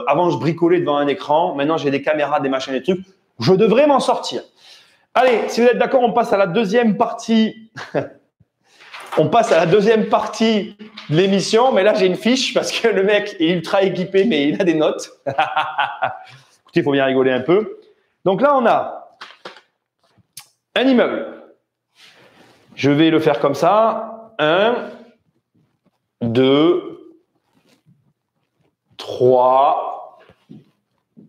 Avant, je bricolais devant un écran. Maintenant, j'ai des caméras, des machins, des trucs. Je devrais m'en sortir. Allez, si vous êtes d'accord, on passe à la deuxième partie. On passe à la deuxième partie de l'émission. Mais là, j'ai une fiche parce que le mec est ultra équipé, mais il a des notes. Écoutez, il faut bien rigoler un peu. Donc là, on a un immeuble. Je vais le faire comme ça. 1, 2, 3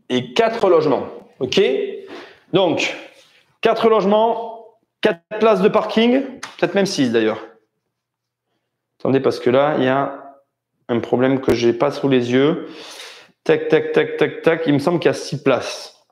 et 4 logements. OK? Donc, 4 logements, 4 places de parking, peut-être même 6 d'ailleurs. Attendez, parce que là, il y a un problème que je n'ai pas sous les yeux. Tac, tac, tac, tac, tac. Il me semble qu'il y a 6 places.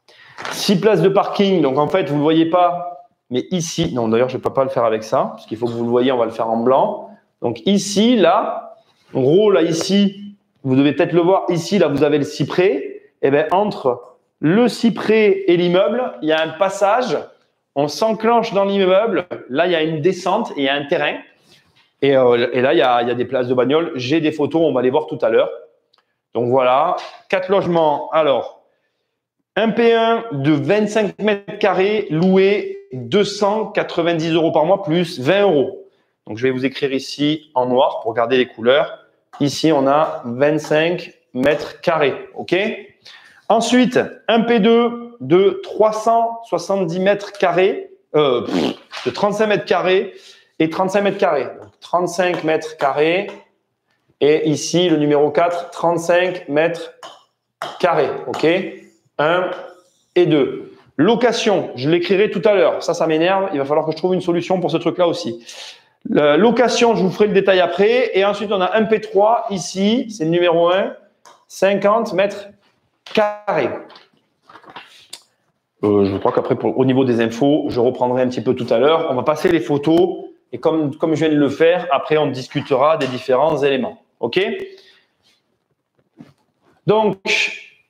6 places de parking. Donc, en fait, vous ne le voyez pas. Mais ici, non, d'ailleurs, je ne peux pas le faire avec ça, parce qu'il faut que vous le voyez, on va le faire en blanc. Donc ici, là, en gros, là, ici, vous devez peut-être le voir, ici, là, vous avez le cyprès. Et bien, entre le cyprès et l'immeuble, il y a un passage. On s'enclenche dans l'immeuble. Là, il y a une descente et il y a un terrain. Et là, il y a des places de bagnole. J'ai des photos, on va les voir tout à l'heure. Donc voilà, 4 logements. Alors, un P1 de 25 mètres carrés loué 290 € par mois plus 20 €. Donc, je vais vous écrire ici en noir pour garder les couleurs. Ici, on a 25 mètres carrés. OK? Ensuite, un P2 de 370 mètres carrés, de 35 mètres carrés et 35 mètres carrés. Donc, 35 mètres carrés. Et ici, le numéro 4, 35 mètres carrés. OK? 1 et 2. Location, je l'écrirai tout à l'heure. Ça m'énerve. Il va falloir que je trouve une solution pour ce truc-là aussi. Location, je vous ferai le détail après. Et ensuite, on a un P3 ici. C'est le numéro 1. 50 mètres carrés. Je crois qu'après, au niveau des infos, je reprendrai un petit peu tout à l'heure. On va passer les photos. Et comme je viens de le faire, après, on discutera des différents éléments. OK? Donc,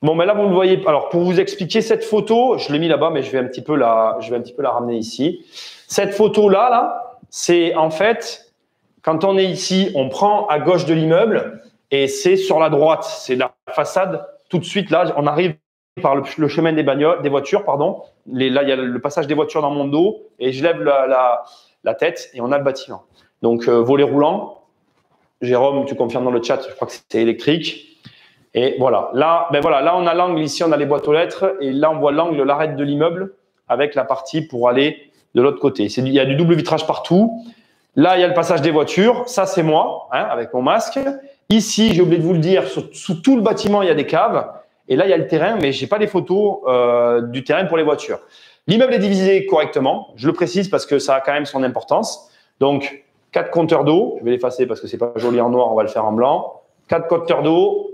bon, mais là, vous le voyez. Alors, pour vous expliquer cette photo, je l'ai mis là-bas, mais je vais un petit peu la ramener ici. Cette photo-là, là, c'est en fait, quand on est ici, on prend à gauche de l'immeuble et c'est sur la droite. C'est la façade. Tout de suite, là, on arrive par le chemin des voitures, pardon. Là, il y a le passage des voitures dans mon dos et je lève la tête et on a le bâtiment. Donc, volet roulant. Jérôme, tu confirmes dans le chat, je crois que c'était électrique. Et voilà. Là, là, on a l'angle ici, on a les boîtes aux lettres. Et là, on voit l'angle, l'arête de l'immeuble avec la partie pour aller de l'autre côté. Il y a du double vitrage partout. Là, il y a le passage des voitures. Ça, c'est moi, hein, avec mon masque. Ici, j'ai oublié de vous le dire, sous tout le bâtiment, il y a des caves. Et là, il y a le terrain, mais je n'ai pas les photos du terrain pour les voitures. L'immeuble est divisé correctement. Je le précise parce que ça a quand même son importance. Donc, 4 compteurs d'eau. Je vais l'effacer parce que c'est pas joli en noir, on va le faire en blanc. 4 compteurs d'eau.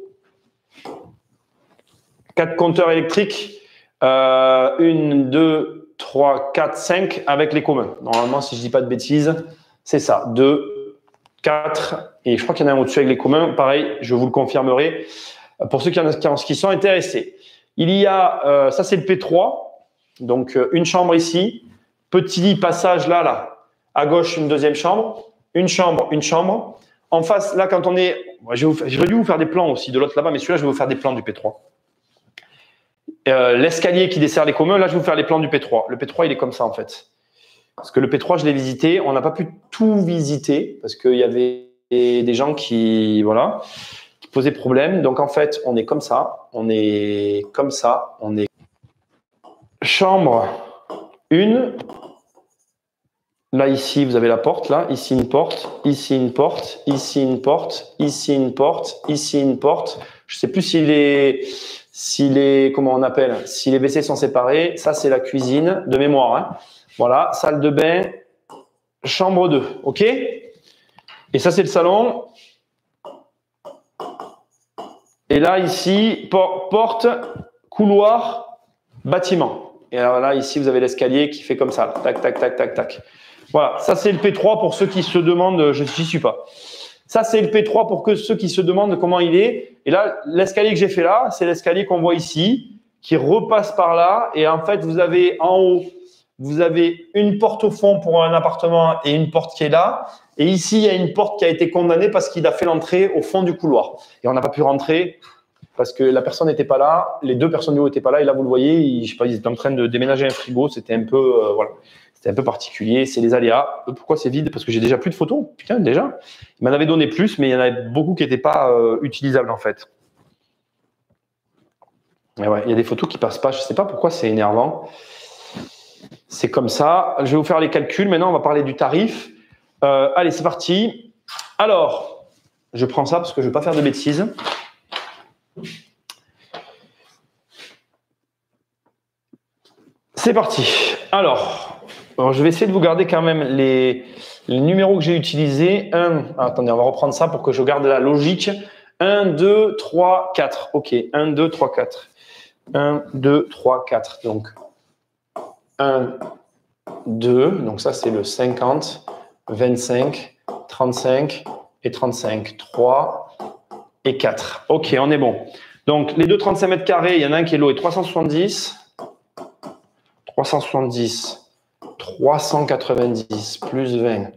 4 compteurs électriques. 1, 2, 3, 4, 5 avec les communs. Normalement, si je dis pas de bêtises, c'est ça. 2, 4. Et je crois qu'il y en a un au-dessus avec les communs. Pareil, je vous le confirmerai pour ceux qui sont intéressés. Il y a, ça c'est le P3. Donc, une chambre ici. Petit passage là. À gauche, une deuxième chambre. Une chambre. En face, là, quand on est… J'aurais dû vous faire des plans aussi de l'autre là-bas, mais celui-là, je vais vous faire des plans du P3. L'escalier qui dessert les communs, là, je vais vous faire les plans du P3. Le P3, il est comme ça, en fait. Parce que le P3, je l'ai visité. On n'a pas pu tout visiter parce qu'il y avait des gens qui posaient problème. Donc, en fait, on est comme ça. On est chambre 1. Là, ici, vous avez la porte, là. Ici, une porte. Ici, une porte. Ici, une porte. Ici, une porte. Ici, une porte. Je ne sais plus si les WC sont séparés. Ça, c'est la cuisine de mémoire. Hein. Voilà. Salle de bain. Chambre 2. OK? Et ça, c'est le salon. Et là, ici, porte, couloir, bâtiment. Et alors là, ici, vous avez l'escalier qui fait comme ça. Tac, tac, tac, tac, tac. Voilà, ça c'est le P3 pour ceux qui se demandent, je n'y suis pas. Ça c'est le P3 pour ceux qui se demandent comment il est. Et là, l'escalier que j'ai fait là, c'est l'escalier qu'on voit ici, qui repasse par là. Et en fait, vous avez en haut, vous avez une porte au fond pour un appartement et une porte qui est là. Et ici, il y a une porte qui a été condamnée parce qu'il a fait l'entrée au fond du couloir. Et on n'a pas pu rentrer parce que la personne n'était pas là, les deux personnes du haut n'étaient pas là. Et là, vous le voyez, je sais pas, ils étaient en train de déménager un frigo. C'était un peu, voilà, c'était un peu particulier. C'est les aléas. Pourquoi c'est vide? Parce que j'ai déjà plus de photos. Putain, déjà. Il m'en avait donné plus, mais il y en avait beaucoup qui n'étaient pas utilisables en fait. Et ouais, il y a des photos qui passent pas. Je sais pas pourquoi, c'est énervant. C'est comme ça. Je vais vous faire les calculs. Maintenant, on va parler du tarif. Allez, c'est parti. Alors, je prends ça parce que je ne veux pas faire de bêtises. C'est parti. Alors, je vais essayer de vous garder quand même les numéros que j'ai utilisés. Attendez, on va reprendre ça pour que je garde la logique. 1, 2, 3, 4. OK. 1, 2, 3, 4. 1, 2, 3, 4. Donc, 1, 2. Donc, ça, c'est le 50, 25, 35 et 35. 3 et 4. OK, on est bon. Donc, les deux 35 mètres carrés, il y en a un qui est loué 370. 370, 390, plus 20,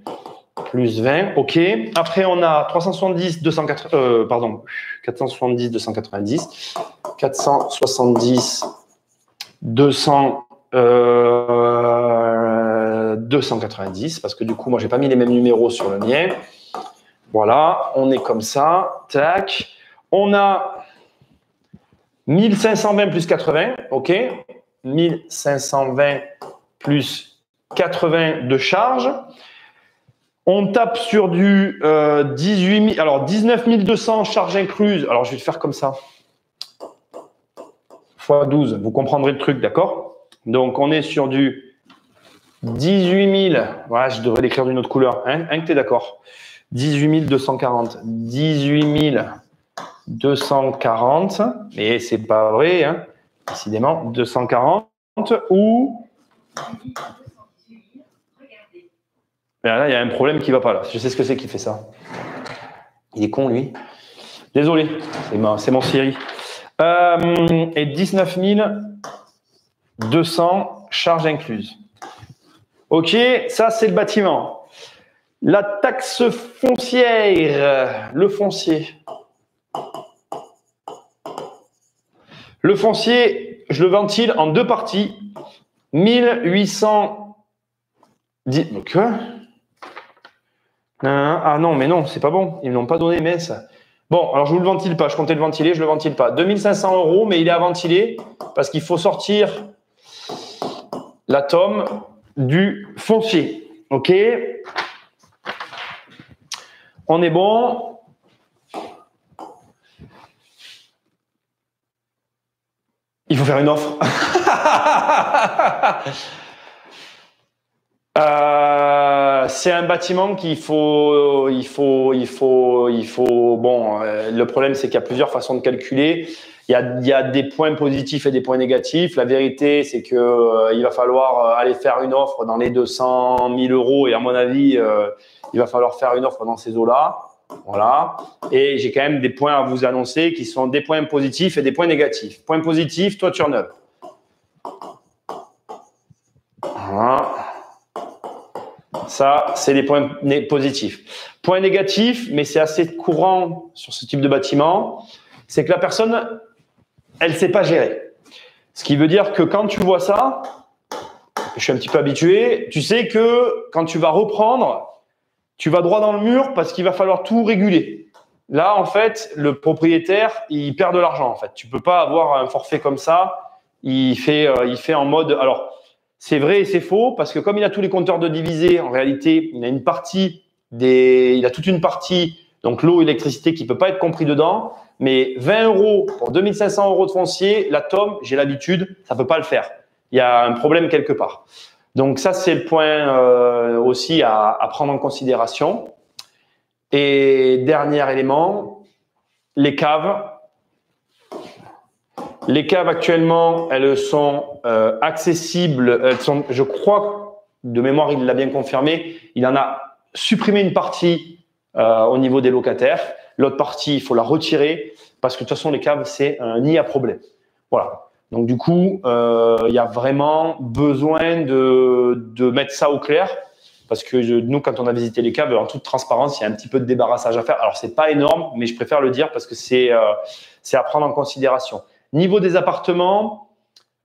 plus 20. OK. Après, on a 370, 280, pardon, 470, 290. 470, 290, parce que du coup, moi, j'ai pas mis les mêmes numéros sur le mien. Voilà, on est comme ça. Tac. On a 1520 plus 80. OK. 1520 plus 80 de charge. On tape sur du 18 000, alors 19 200 charges incluses. Alors, je vais le faire comme ça. Fois 12, vous comprendrez le truc, d'accord? Donc, on est sur du 18 000. Voilà, je devrais l'écrire d'une autre couleur. Hein, que tu es d'accord? 18 240. 18 240. Mais c'est pas vrai, hein? Décidément, 240 ou... Là, il y a un problème qui ne va pas là. Je sais ce que c'est qui fait ça. Il est con, lui. Désolé, c'est mon Siri. Et 19 200 charges incluses. OK, ça, c'est le bâtiment. La taxe foncière, le foncier. Le foncier, je le ventile en deux parties. 1810. Quoi? Ah non, mais non, c'est pas bon. Ils ne l'ont pas donné, mais ça. Bon, alors je ne vous le ventile pas. Je comptais le ventiler, je ne le ventile pas. 2500 €, mais il est à ventiler parce qu'il faut sortir l'atome du foncier. OK? On est bon. Il faut faire une offre. C'est un bâtiment qu'il faut. Bon, le problème, c'est qu'il y a plusieurs façons de calculer. Il y a des points positifs et des points négatifs. La vérité, c'est que il va falloir aller faire une offre dans les 200 000 €. Et à mon avis, il va falloir faire une offre dans ces eaux-là. Voilà. Et j'ai quand même des points à vous annoncer qui sont des points positifs et des points négatifs. Point positif, toiture neuve. Voilà. Ça, c'est des points positifs. Point négatif, mais c'est assez courant sur ce type de bâtiment, c'est que la personne, elle ne sait pas gérer. Ce qui veut dire que quand tu vois ça, je suis un petit peu habitué, tu sais que quand tu vas reprendre, tu vas droit dans le mur parce qu'il va falloir tout réguler. Là, en fait, le propriétaire, il perd de l'argent. En fait, tu peux pas avoir un forfait comme ça. Il fait en mode. Alors, c'est vrai et c'est faux parce que comme il a tous les compteurs de divisé, en réalité, il a toute une partie, donc l'eau, l'électricité, qui peut pas être compris dedans. Mais 20 € pour 2500 € de foncier, l'atome, j'ai l'habitude, ça peut pas le faire. Il y a un problème quelque part. Donc ça, c'est le point aussi à prendre en considération. Et dernier élément, les caves. Les caves actuellement, elles sont accessibles. Elles sont, je crois, de mémoire, il l'a bien confirmé, il en a supprimé une partie au niveau des locataires. L'autre partie, il faut la retirer parce que de toute façon, les caves, c'est un nid à problème. Voilà. Donc du coup, il y a vraiment besoin de mettre ça au clair parce que nous, quand on a visité les caves, en toute transparence, il y a un petit peu de débarrassage à faire. Alors, c'est pas énorme, mais je préfère le dire parce que c'est à prendre en considération. Niveau des appartements,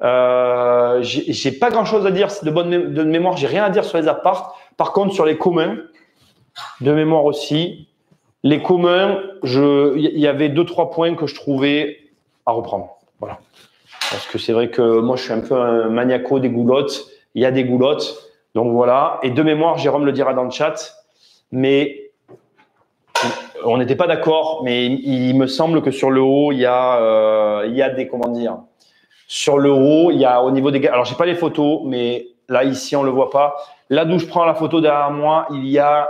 j'ai pas grand-chose à dire de mémoire. J'ai rien à dire sur les apparts. Par contre, sur les communs, de mémoire aussi, les communs, il y avait 2-3 points que je trouvais à reprendre. Voilà. Parce que c'est vrai que moi, je suis un peu un maniaco des goulottes. Il y a des goulottes. Donc voilà. Et de mémoire, Jérôme le dira dans le chat, mais on n'était pas d'accord. Mais il me semble que sur le haut, il y a des, comment dire, sur le haut, il y a au niveau des… Alors, j'ai pas les photos, mais là, ici, on le voit pas. Là d'où je prends la photo derrière moi, il y a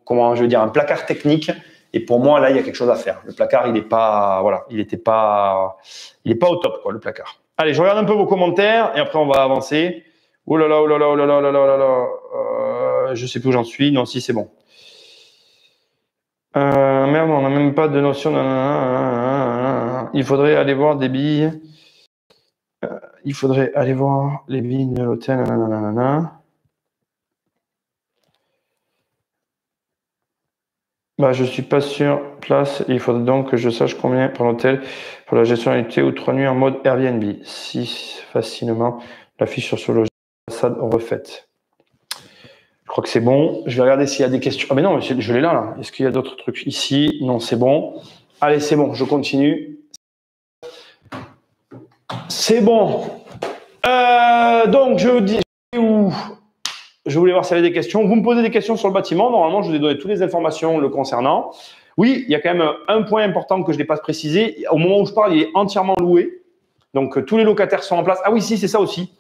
comment je veux dire, un placard technique. Et pour moi, là, il y a quelque chose à faire. Le placard, il est pas, voilà, il est pas au top, quoi, le placard. Allez, je regarde un peu vos commentaires et après, on va avancer. Oh là là, oh là là, oh là là, oh là là, oh là là. Je sais plus où j'en suis. Non, si, c'est bon. Merde, on n'a même pas de notion. Il faudrait aller voir des billes. Il faudrait aller voir les billes de l'hôtel. Bah, je suis pas sur place. Il faudrait donc que je sache combien pour l'hôtel pour la gestion d'été ou 3 nuits en mode Airbnb. Si facilement la fiche sur ce logement façade refaite. Je crois que c'est bon. Je vais regarder s'il y a des questions. Ah mais non, je l'ai là. Est-ce qu'il y a d'autres trucs ici? Non, c'est bon. Allez, c'est bon. Je continue. C'est bon. Donc je dis où? Je voulais voir s'il y avait des questions. Vous me posez des questions sur le bâtiment. Normalement, je vous ai donné toutes les informations le concernant. Oui, il y a quand même un point important que je n'ai pas précisé. Au moment où je parle, il est entièrement loué. Donc, tous les locataires sont en place. Ah oui, si, c'est ça aussi.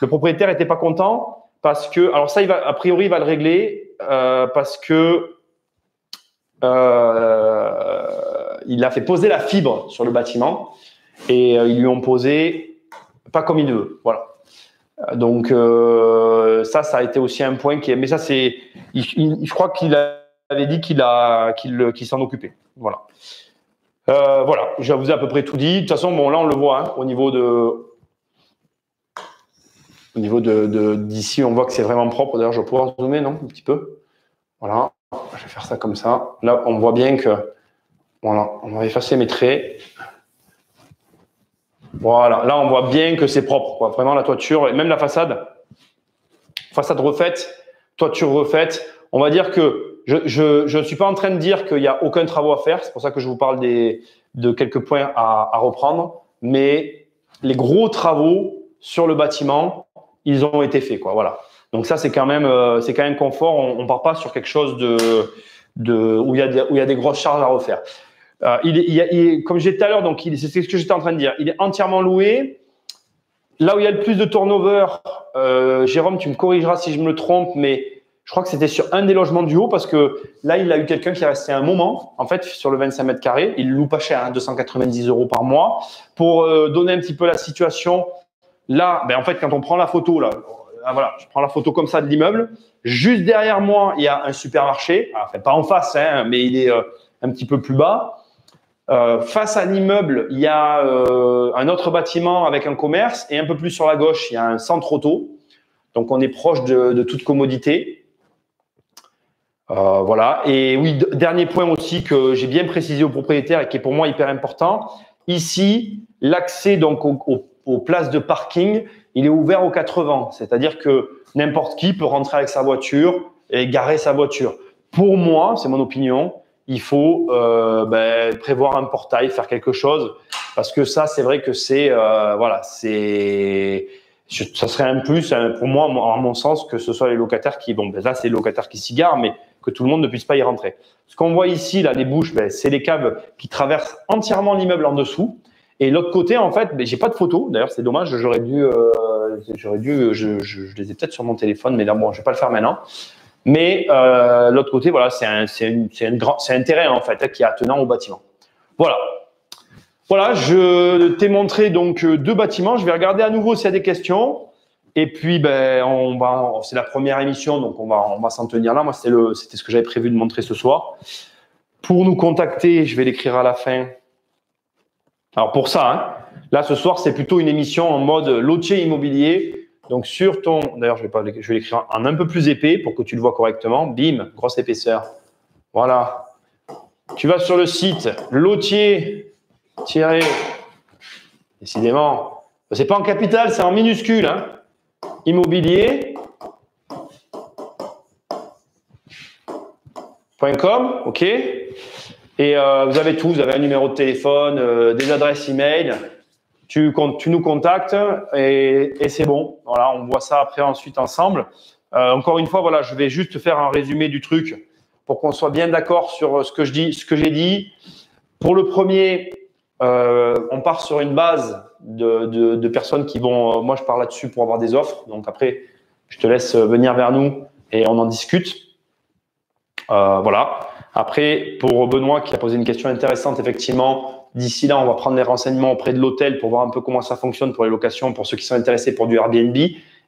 Le propriétaire n'était pas content parce que… Alors ça, a priori, il va le régler parce que il a fait poser la fibre sur le bâtiment et ils lui ont posé pas comme il veut. Voilà. Donc ça a été aussi un point qui est… Mais ça, c'est… Je crois qu'il avait dit qu'il s'en occupait. Voilà. Voilà, je vous ai à peu près tout dit. De toute façon, bon, là, on le voit hein, au niveau d'ici, on voit que c'est vraiment propre. D'ailleurs, je vais pouvoir zoomer, non, un petit peu. Voilà, je vais faire ça comme ça. Là, on voit bien que… Voilà, on va effacer mes traits. Voilà, là, on voit bien que c'est propre, quoi. Vraiment, la toiture, et même la façade refaite, toiture refaite. On va dire que je ne suis pas en train de dire qu'il n'y a aucun travaux à faire. C'est pour ça que je vous parle de quelques points à reprendre. Mais les gros travaux sur le bâtiment, ils ont été faits, quoi. Voilà. Donc ça, c'est quand même confort. On ne part pas sur quelque chose où il y a des grosses charges à refaire. Comme je disais tout à l'heure, donc c'est ce que j'étais en train de dire. Il est entièrement loué. Là où il y a le plus de turnover, Jérôme, tu me corrigeras si je me trompe, mais je crois que c'était sur un des logements du haut parce que là, il a eu quelqu'un qui est resté un moment, en fait, sur le 25 mètres carrés. Il loue pas cher, hein, 290 € par mois. Pour donner un petit peu la situation, là, ben, en fait, quand on prend la photo, là, voilà, je prends la photo comme ça de l'immeuble. Juste derrière moi, il y a un supermarché. Enfin, pas en face, hein, mais il est un petit peu plus bas. Face à l'immeuble, il y a un autre bâtiment avec un commerce et un peu plus sur la gauche, il y a un centre auto. Donc, on est proche de toute commodité. Voilà. Et oui, dernier point aussi que j'ai bien précisé au propriétaire et qui est pour moi hyper important. Ici, l'accès donc aux places de parking, il est ouvert aux 4 vents. C'est-à-dire que n'importe qui peut rentrer avec sa voiture et garer sa voiture. Pour moi, c'est mon opinion, il faut prévoir un portail, faire quelque chose, parce que ça, c'est vrai que c'est voilà, ça serait un plus pour moi, à mon sens, que ce soit les locataires qui, bon, ben là, c'est les locataires qui s'y garent, mais que tout le monde ne puisse pas y rentrer. Ce qu'on voit ici, là, les bouches, ben, c'est les caves qui traversent entièrement l'immeuble en dessous. Et l'autre côté, en fait, ben, j'ai pas de photos. D'ailleurs, c'est dommage. J'aurais dû, je les ai peut-être sur mon téléphone, mais là, bon, je vais pas le faire maintenant. Mais l'autre côté, voilà, c'est un terrain en fait qui est attenant au bâtiment. Voilà. Voilà, je t'ai montré donc 2 bâtiments. Je vais regarder à nouveau s'il y a des questions. Et puis, ben, c'est la première émission, donc on va s'en tenir là. Moi, c'était ce que j'avais prévu de montrer ce soir. Pour nous contacter, je vais l'écrire à la fin. Alors pour ça, hein, là ce soir, c'est plutôt une émission en mode lotier immobilier. Donc, sur ton… D'ailleurs, je vais l'écrire en un peu plus épais pour que tu le vois correctement. Bim, grosse épaisseur. Voilà. Tu vas sur le site lotier décidément, c'est pas en capital, c'est en minuscule. Hein. Immobilier.com, ok. Et vous avez tout, vous avez un numéro de téléphone, des adresses email. Tu nous contactes et c'est bon. Voilà, on voit ça après ensuite ensemble. Encore une fois, voilà, je vais juste faire un résumé du truc pour qu'on soit bien d'accord sur ce que j'ai dit. Pour le premier, on part sur une base de personnes qui vont… moi, je pars là-dessus pour avoir des offres. Donc après, je te laisse venir vers nous et on en discute. Voilà. Après, pour Benoît qui a posé une question intéressante, effectivement, d'ici là, on va prendre des renseignements auprès de l'hôtel pour voir un peu comment ça fonctionne pour les locations, pour ceux qui sont intéressés pour du Airbnb.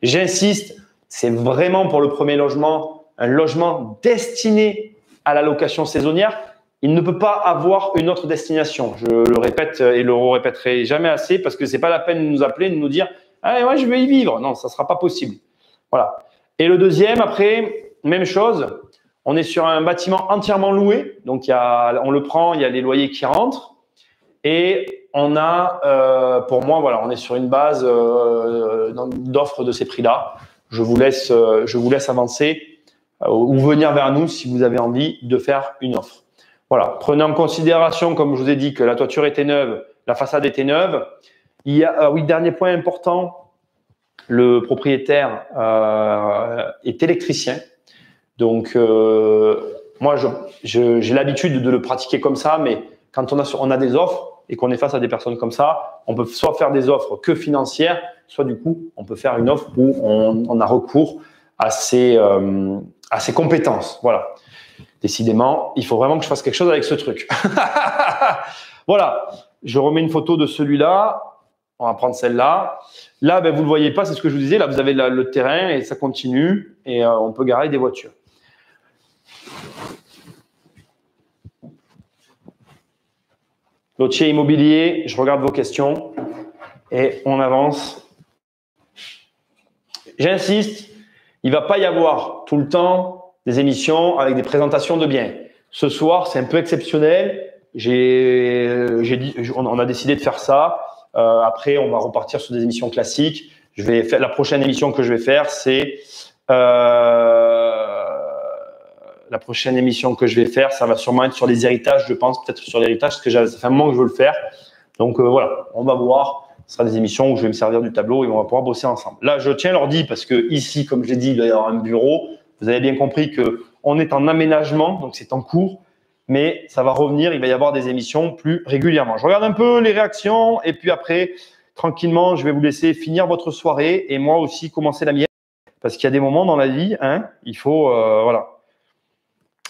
J'insiste, c'est vraiment pour le premier logement, un logement destiné à la location saisonnière. Il ne peut pas avoir une autre destination. Je le répète et le répéterai jamais assez parce que c'est pas la peine de nous appeler, de nous dire « Ah, ouais, je vais y vivre ». Non, ça sera pas possible. Voilà. Et le deuxième, après, même chose. On est sur un bâtiment entièrement loué, donc on le prend, il y a les loyers qui rentrent, et on a, pour moi, voilà, on est sur une base d'offres de ces prix-là. Je vous laisse avancer ou venir vers nous si vous avez envie de faire une offre. Voilà, prenez en considération, comme je vous ai dit, que la toiture était neuve, la façade était neuve. Il y a, oui, dernier point important, le propriétaire est électricien. Donc, moi, j'ai l'habitude de le pratiquer comme ça, mais quand on a des offres et qu'on est face à des personnes comme ça, on peut soit faire des offres que financières, soit du coup, on peut faire une offre où on a recours à ses compétences. Voilà. Décidément, il faut vraiment que je fasse quelque chose avec ce truc. Voilà. Je remets une photo de celui-là. On va prendre celle-là. Là, ben, vous ne le voyez pas, c'est ce que je vous disais. Là, vous avez le terrain et ça continue et on peut garer des voitures. Lotier immobilier, je regarde vos questions et on avance. J'insiste, il ne va pas y avoir tout le temps des émissions avec des présentations de biens. Ce soir, c'est un peu exceptionnel. On a décidé de faire ça. Après, on va repartir sur des émissions classiques. La prochaine émission que je vais faire, c'est ça va sûrement être sur les héritages, je pense, peut-être sur l'héritage, parce que ça fait un moment que je veux le faire. Donc voilà, on va voir. Ce sera des émissions où je vais me servir du tableau et on va pouvoir bosser ensemble. Là, je tiens l'ordi parce que ici, comme je l'ai dit, il doit y avoir un bureau. Vous avez bien compris qu'on est en aménagement, donc c'est en cours, mais ça va revenir. Il va y avoir des émissions plus régulièrement. Je regarde un peu les réactions et puis après, tranquillement, je vais vous laisser finir votre soirée et moi aussi commencer la mienne parce qu'il y a des moments dans la vie, hein, il faut, voilà.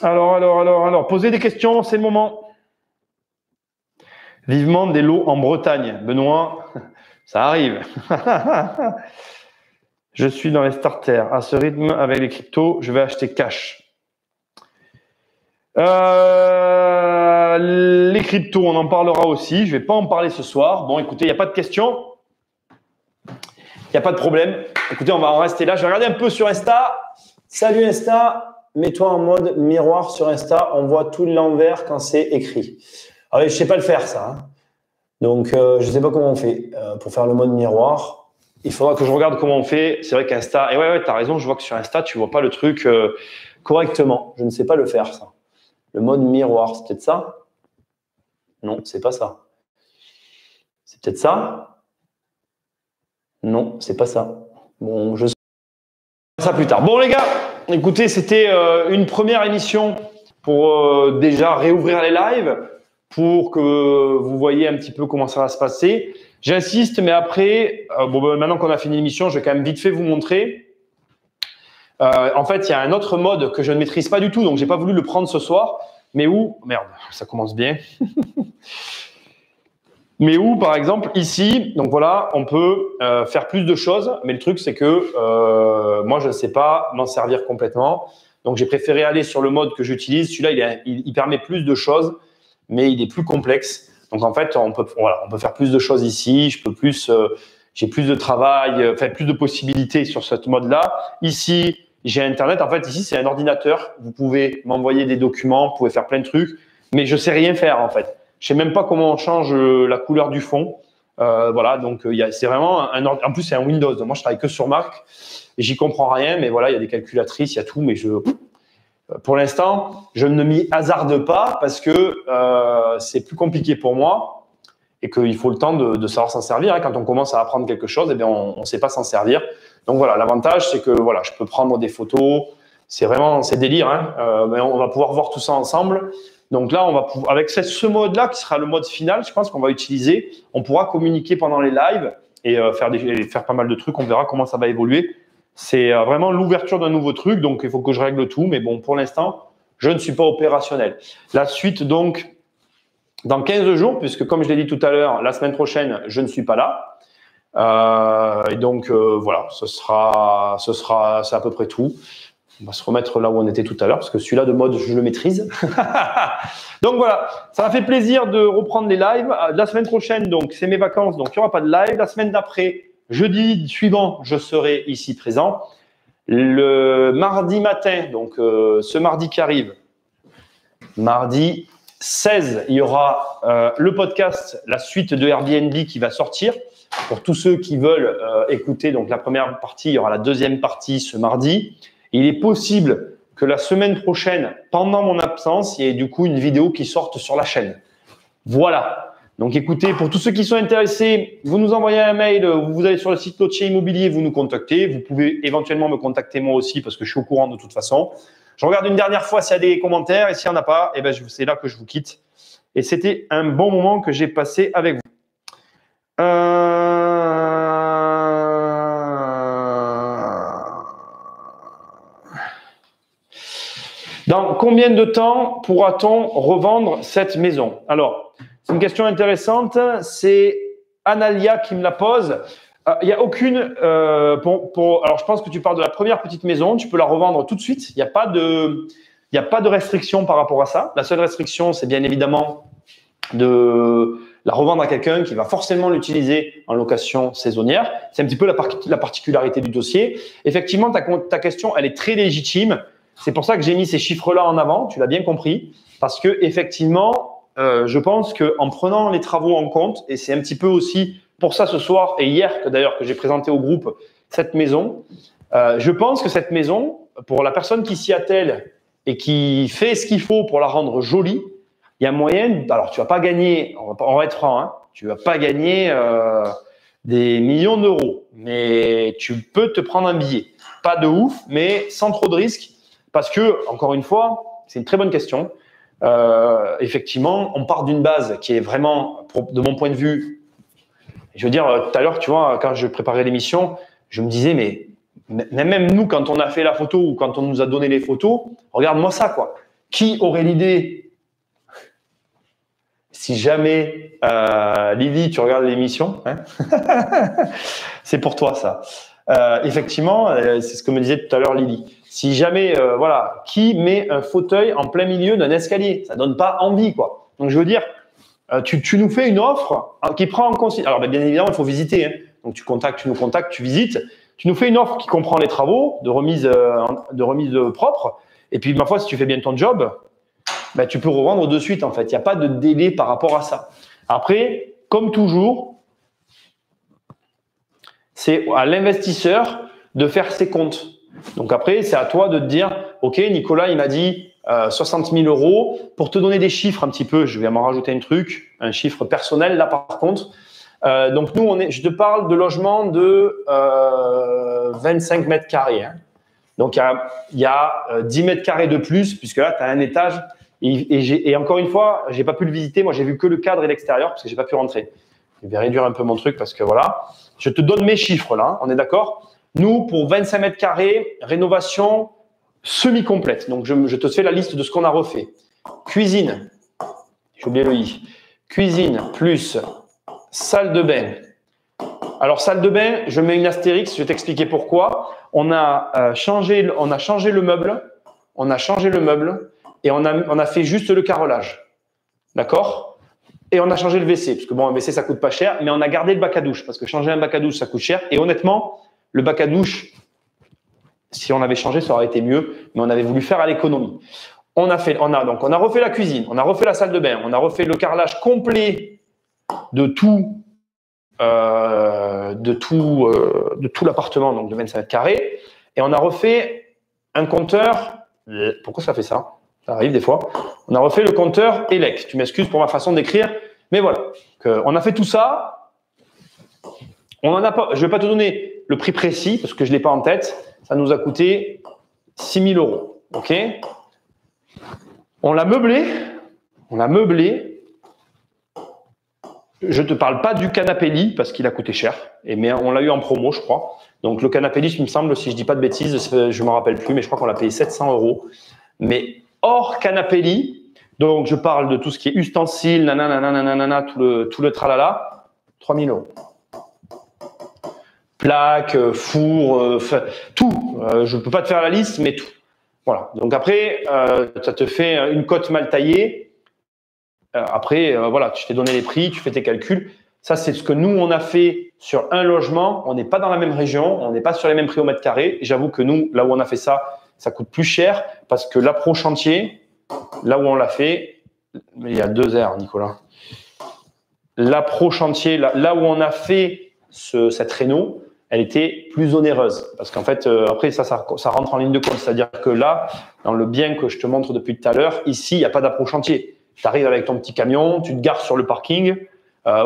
Alors, posez des questions, c'est le moment. Vivement des lots en Bretagne. Benoît, ça arrive. Je suis dans les starters. À ce rythme, avec les cryptos, je vais acheter cash. Les cryptos, on en parlera aussi. Je ne vais pas en parler ce soir. Bon, écoutez, il n'y a pas de questions. Il n'y a pas de problème. Écoutez, on va en rester là. Je vais regarder un peu sur Insta. Salut Insta. Mets-toi en mode miroir sur Insta. On voit tout l'envers quand c'est écrit. Ah oui, je ne sais pas le faire, ça. Hein. Donc, je ne sais pas comment on fait pour faire le mode miroir. Il faudra que je regarde comment on fait. C'est vrai qu'Insta… Et ouais, tu as raison. Je vois que sur Insta, tu ne vois pas le truc correctement. Je ne sais pas le faire, ça. Le mode miroir, c'est peut-être ça? Non, c'est pas ça. C'est peut-être ça? Non, c'est pas ça. Bon, je sais ça plus tard. Bon, les gars, écoutez, c'était une première émission pour déjà réouvrir les lives, pour que vous voyez un petit peu comment ça va se passer. J'insiste, mais après, maintenant qu'on a fini l'émission, je vais quand même vite fait vous montrer. En fait, il y a un autre mode que je ne maîtrise pas du tout, donc j'ai pas voulu le prendre ce soir, mais où… Merde, ça commence bien. Mais où, par exemple, ici, donc voilà, on peut faire plus de choses, mais le truc, c'est que moi, je ne sais pas m'en servir complètement. Donc, j'ai préféré aller sur le mode que j'utilise. Celui-là, il permet plus de choses, mais il est plus complexe. Donc, en fait, on peut faire plus de choses ici. Je peux plus… j'ai plus de travail, enfin plus de possibilités sur ce mode-là. Ici, j'ai Internet. En fait, ici, c'est un ordinateur. Vous pouvez m'envoyer des documents, vous pouvez faire plein de trucs, mais je sais rien faire en fait. Je sais même pas comment on change la couleur du fond. Voilà, donc c'est vraiment en plus c'est un Windows. Moi, je travaille que sur Mac et j'y comprends rien, mais voilà, il y a des calculatrices, il y a tout, mais pour l'instant, je ne m'y hasarde pas parce que c'est plus compliqué pour moi et qu'il faut le temps de savoir s'en servir. Hein. Quand on commence à apprendre quelque chose, eh bien, on ne sait pas s'en servir. Donc voilà, l'avantage, c'est que voilà, je peux prendre des photos. C'est délire. Hein. Mais on va pouvoir voir tout ça ensemble. Donc là, on va pouvoir, avec ce mode-là, qui sera le mode final, je pense qu'on va utiliser, on pourra communiquer pendant les lives et faire pas mal de trucs. On verra comment ça va évoluer. C'est vraiment l'ouverture d'un nouveau truc, donc il faut que je règle tout. Mais bon, pour l'instant, je ne suis pas opérationnel. La suite, donc, dans 15 jours, puisque comme je l'ai dit tout à l'heure, la semaine prochaine, je ne suis pas là. Et donc, voilà, c'est à peu près tout. On va se remettre là où on était tout à l'heure, parce que celui-là de mode, je le maîtrise. Donc voilà, ça m'a fait plaisir de reprendre les lives. La semaine prochaine, donc, c'est mes vacances, donc il n'y aura pas de live. La semaine d'après, jeudi suivant, je serai ici présent. Le mardi matin, donc ce mardi qui arrive, mardi 16, il y aura le podcast, la suite de Airbnb qui va sortir. Pour tous ceux qui veulent écouter, donc la première partie, il y aura la deuxième partie ce mardi. Il est possible que la semaine prochaine, pendant mon absence, il y ait du coup une vidéo qui sorte sur la chaîne. Voilà. Donc écoutez, pour tous ceux qui sont intéressés, vous nous envoyez un mail, vous allez sur le site Lotier Immobilier, vous nous contactez. Vous pouvez éventuellement me contacter moi aussi parce que je suis au courant de toute façon. Je regarde une dernière fois s'il y a des commentaires et s'il n'y en a pas, eh ben, c'est là que je vous quitte. Et c'était un bon moment que j'ai passé avec vous. Dans combien de temps pourra-t-on revendre cette maison? Alors, c'est une question intéressante. C'est Analia qui me la pose. Il n'y a aucune… alors, je pense que tu parles de la première petite maison. Tu peux la revendre tout de suite. Il n'y a pas de restriction par rapport à ça. La seule restriction, c'est bien évidemment de la revendre à quelqu'un qui va forcément l'utiliser en location saisonnière. C'est un petit peu la particularité du dossier. Effectivement, ta question, elle est très légitime. C'est pour ça que j'ai mis ces chiffres-là en avant, tu l'as bien compris, parce que effectivement, je pense qu'en prenant les travaux en compte, et c'est un petit peu aussi pour ça ce soir et hier d'ailleurs que j'ai présenté au groupe cette maison, je pense que cette maison, pour la personne qui s'y attelle et qui fait ce qu'il faut pour la rendre jolie, il y a moyen, alors tu vas pas gagner, on va être franc, hein, tu vas pas gagner des millions d'euros, mais tu peux te prendre un billet. Pas de ouf, mais sans trop de risques. Parce que, encore une fois, c'est une très bonne question. Effectivement, on part d'une base qui est vraiment, de mon point de vue, je veux dire, tout à l'heure, tu vois, quand je préparais l'émission, je me disais, mais même nous, quand on a fait la photo ou quand on nous a donné les photos, regarde-moi ça, quoi. Qui aurait l'idée, si jamais, Lily, tu regardes l'émission, hein c'est pour toi, ça. Effectivement, c'est ce que me disait tout à l'heure Lily. Si jamais, voilà, qui met un fauteuil en plein milieu d'un escalier? Ça donne pas envie, quoi. Donc, je veux dire, tu nous fais une offre qui prend en considération. Alors, bien évidemment, il faut visiter. Hein. Donc, tu nous contactes, tu visites. Tu nous fais une offre qui comprend les travaux de remise propre. Et puis, ma foi, si tu fais bien ton job, ben, tu peux revendre de suite, en fait. Il n'y a pas de délai par rapport à ça. Après, comme toujours, c'est à l'investisseur de faire ses comptes. Donc après, c'est à toi de te dire, OK, Nicolas, il m'a dit 60 000 euros. Pour te donner des chiffres un petit peu, je vais m'en rajouter un chiffre personnel là par contre. Donc nous, je te parle de logement de 25 mètres carrés. Hein. Donc il y a 10 mètres carrés de plus, puisque là, tu as un étage. Et encore une fois, j'ai pas pu le visiter. Moi, j'ai vu que le cadre et l'extérieur, parce que j'ai pas pu rentrer. Je vais réduire un peu mon truc parce que voilà. Je te donne mes chiffres là, on est d'accord? Nous, pour 25 mètres carrés, rénovation semi-complète. Donc, je te fais la liste de ce qu'on a refait. Cuisine, j'ai oublié le i. Cuisine plus salle de bain. Alors, salle de bain, je mets une astérix, je vais t'expliquer pourquoi. On a changé le meuble. On a changé le meuble et on a fait juste le carrelage. D'accord? Et on a changé le WC, parce que bon, un WC, ça coûte pas cher, mais on a gardé le bac à douche, parce que changer un bac à douche, ça coûte cher. Et honnêtement, le bac à douche, si on avait changé, ça aurait été mieux, mais on avait voulu faire à l'économie. On a refait la cuisine, on a refait la salle de bain, on a refait le carrelage complet de tout l'appartement, donc de 25 mètres carrés, et on a refait un compteur. Pourquoi ça fait ça? Ça arrive des fois. On a refait le compteur ELEC. Tu m'excuses pour ma façon d'écrire, mais voilà. On a fait tout ça. On en a pas. Je ne vais pas te donner le prix précis parce que je ne l'ai pas en tête. Ça nous a coûté 6 000 €. Ok. On l'a meublé. On l'a meublé. Je ne te parle pas du canapé lit parce qu'il a coûté cher. Mais on l'a eu en promo, je crois. Donc le canapé lit, il me semble, si je ne dis pas de bêtises, je ne me rappelle plus, mais je crois qu'on l'a payé 700 €. Mais hors canapé lit, donc je parle de tout ce qui est ustensiles, nanana, tout le tralala, 3 000 €. Plaques, four, tout. Je ne peux pas te faire la liste, mais tout. Voilà. Donc après, ça te fait une cote mal taillée. Après, voilà, je t'ai donné les prix, tu fais tes calculs. Ça, c'est ce que nous, on a fait sur un logement. On n'est pas dans la même région, on n'est pas sur les mêmes prix au mètre carré. J'avoue que nous, là où on a fait ça, ça coûte plus cher parce que l'appro chantier, là où on l'a fait, il y a 2 R, Nicolas. L'appro chantier, là où on a fait cette réno, elle était plus onéreuse. Parce qu'en fait, après, ça rentre en ligne de compte. C'est-à-dire que là, dans le bien que je te montre depuis tout à l'heure, ici, il n'y a pas d'appro chantier. Tu arrives avec ton petit camion, tu te gares sur le parking.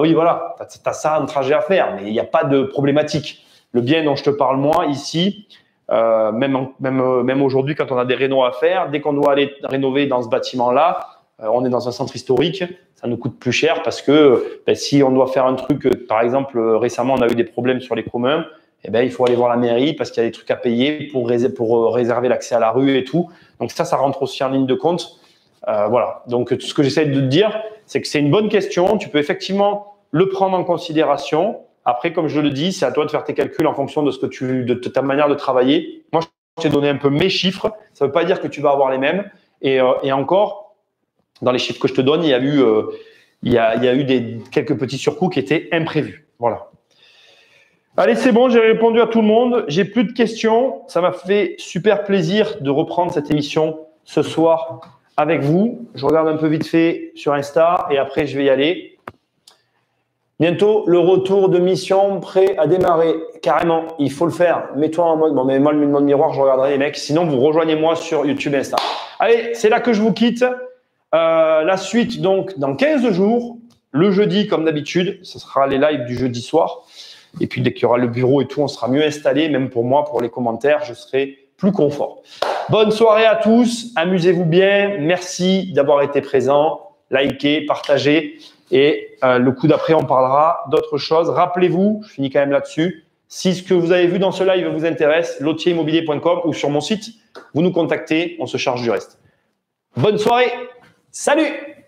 Oui, voilà, tu as ça, un trajet à faire, mais il n'y a pas de problématique. Le bien dont je te parle, moi, ici, même aujourd'hui, quand on a des rénaux à faire, dès qu'on doit aller rénover dans ce bâtiment-là, on est dans un centre historique, ça nous coûte plus cher parce que si on doit faire un truc, par exemple, récemment, on a eu des problèmes sur les communs, il faut aller voir la mairie parce qu'il y a des trucs à payer pour réserver l'accès à la rue et tout. Donc ça rentre aussi en ligne de compte. Voilà. Donc ce que j'essaie de te dire, c'est que c'est une bonne question. Tu peux effectivement le prendre en considération. Après, comme je le dis, c'est à toi de faire tes calculs en fonction de ta manière de travailler. Moi, je t'ai donné un peu mes chiffres. Ça ne veut pas dire que tu vas avoir les mêmes. Et encore, dans les chiffres que je te donne, il y a eu quelques petits surcoûts qui étaient imprévus. Voilà. Allez, c'est bon, j'ai répondu à tout le monde. J'ai plus de questions. Ça m'a fait super plaisir de reprendre cette émission ce soir avec vous. Je regarde un peu vite fait sur Insta et après, je vais y aller. Bientôt, le retour de mission prêt à démarrer. Carrément, il faut le faire. Mets-toi en mode, bon, mais moi, le mode miroir, je regarderai les mecs. Sinon, vous rejoignez-moi sur YouTube et Insta. Allez, c'est là que je vous quitte. La suite, donc, dans 15 jours, le jeudi, comme d'habitude, ce sera les lives du jeudi soir. Et puis, dès qu'il y aura le bureau et tout, on sera mieux installé. Même pour moi, pour les commentaires, je serai plus confort. Bonne soirée à tous. Amusez-vous bien. Merci d'avoir été présents. Likez, partagez. Et le coup d'après, on parlera d'autres choses. Rappelez-vous, je finis quand même là-dessus, si ce que vous avez vu dans ce live vous intéresse, lottierimmobilier.com ou sur mon site, vous nous contactez, on se charge du reste. Bonne soirée. Salut!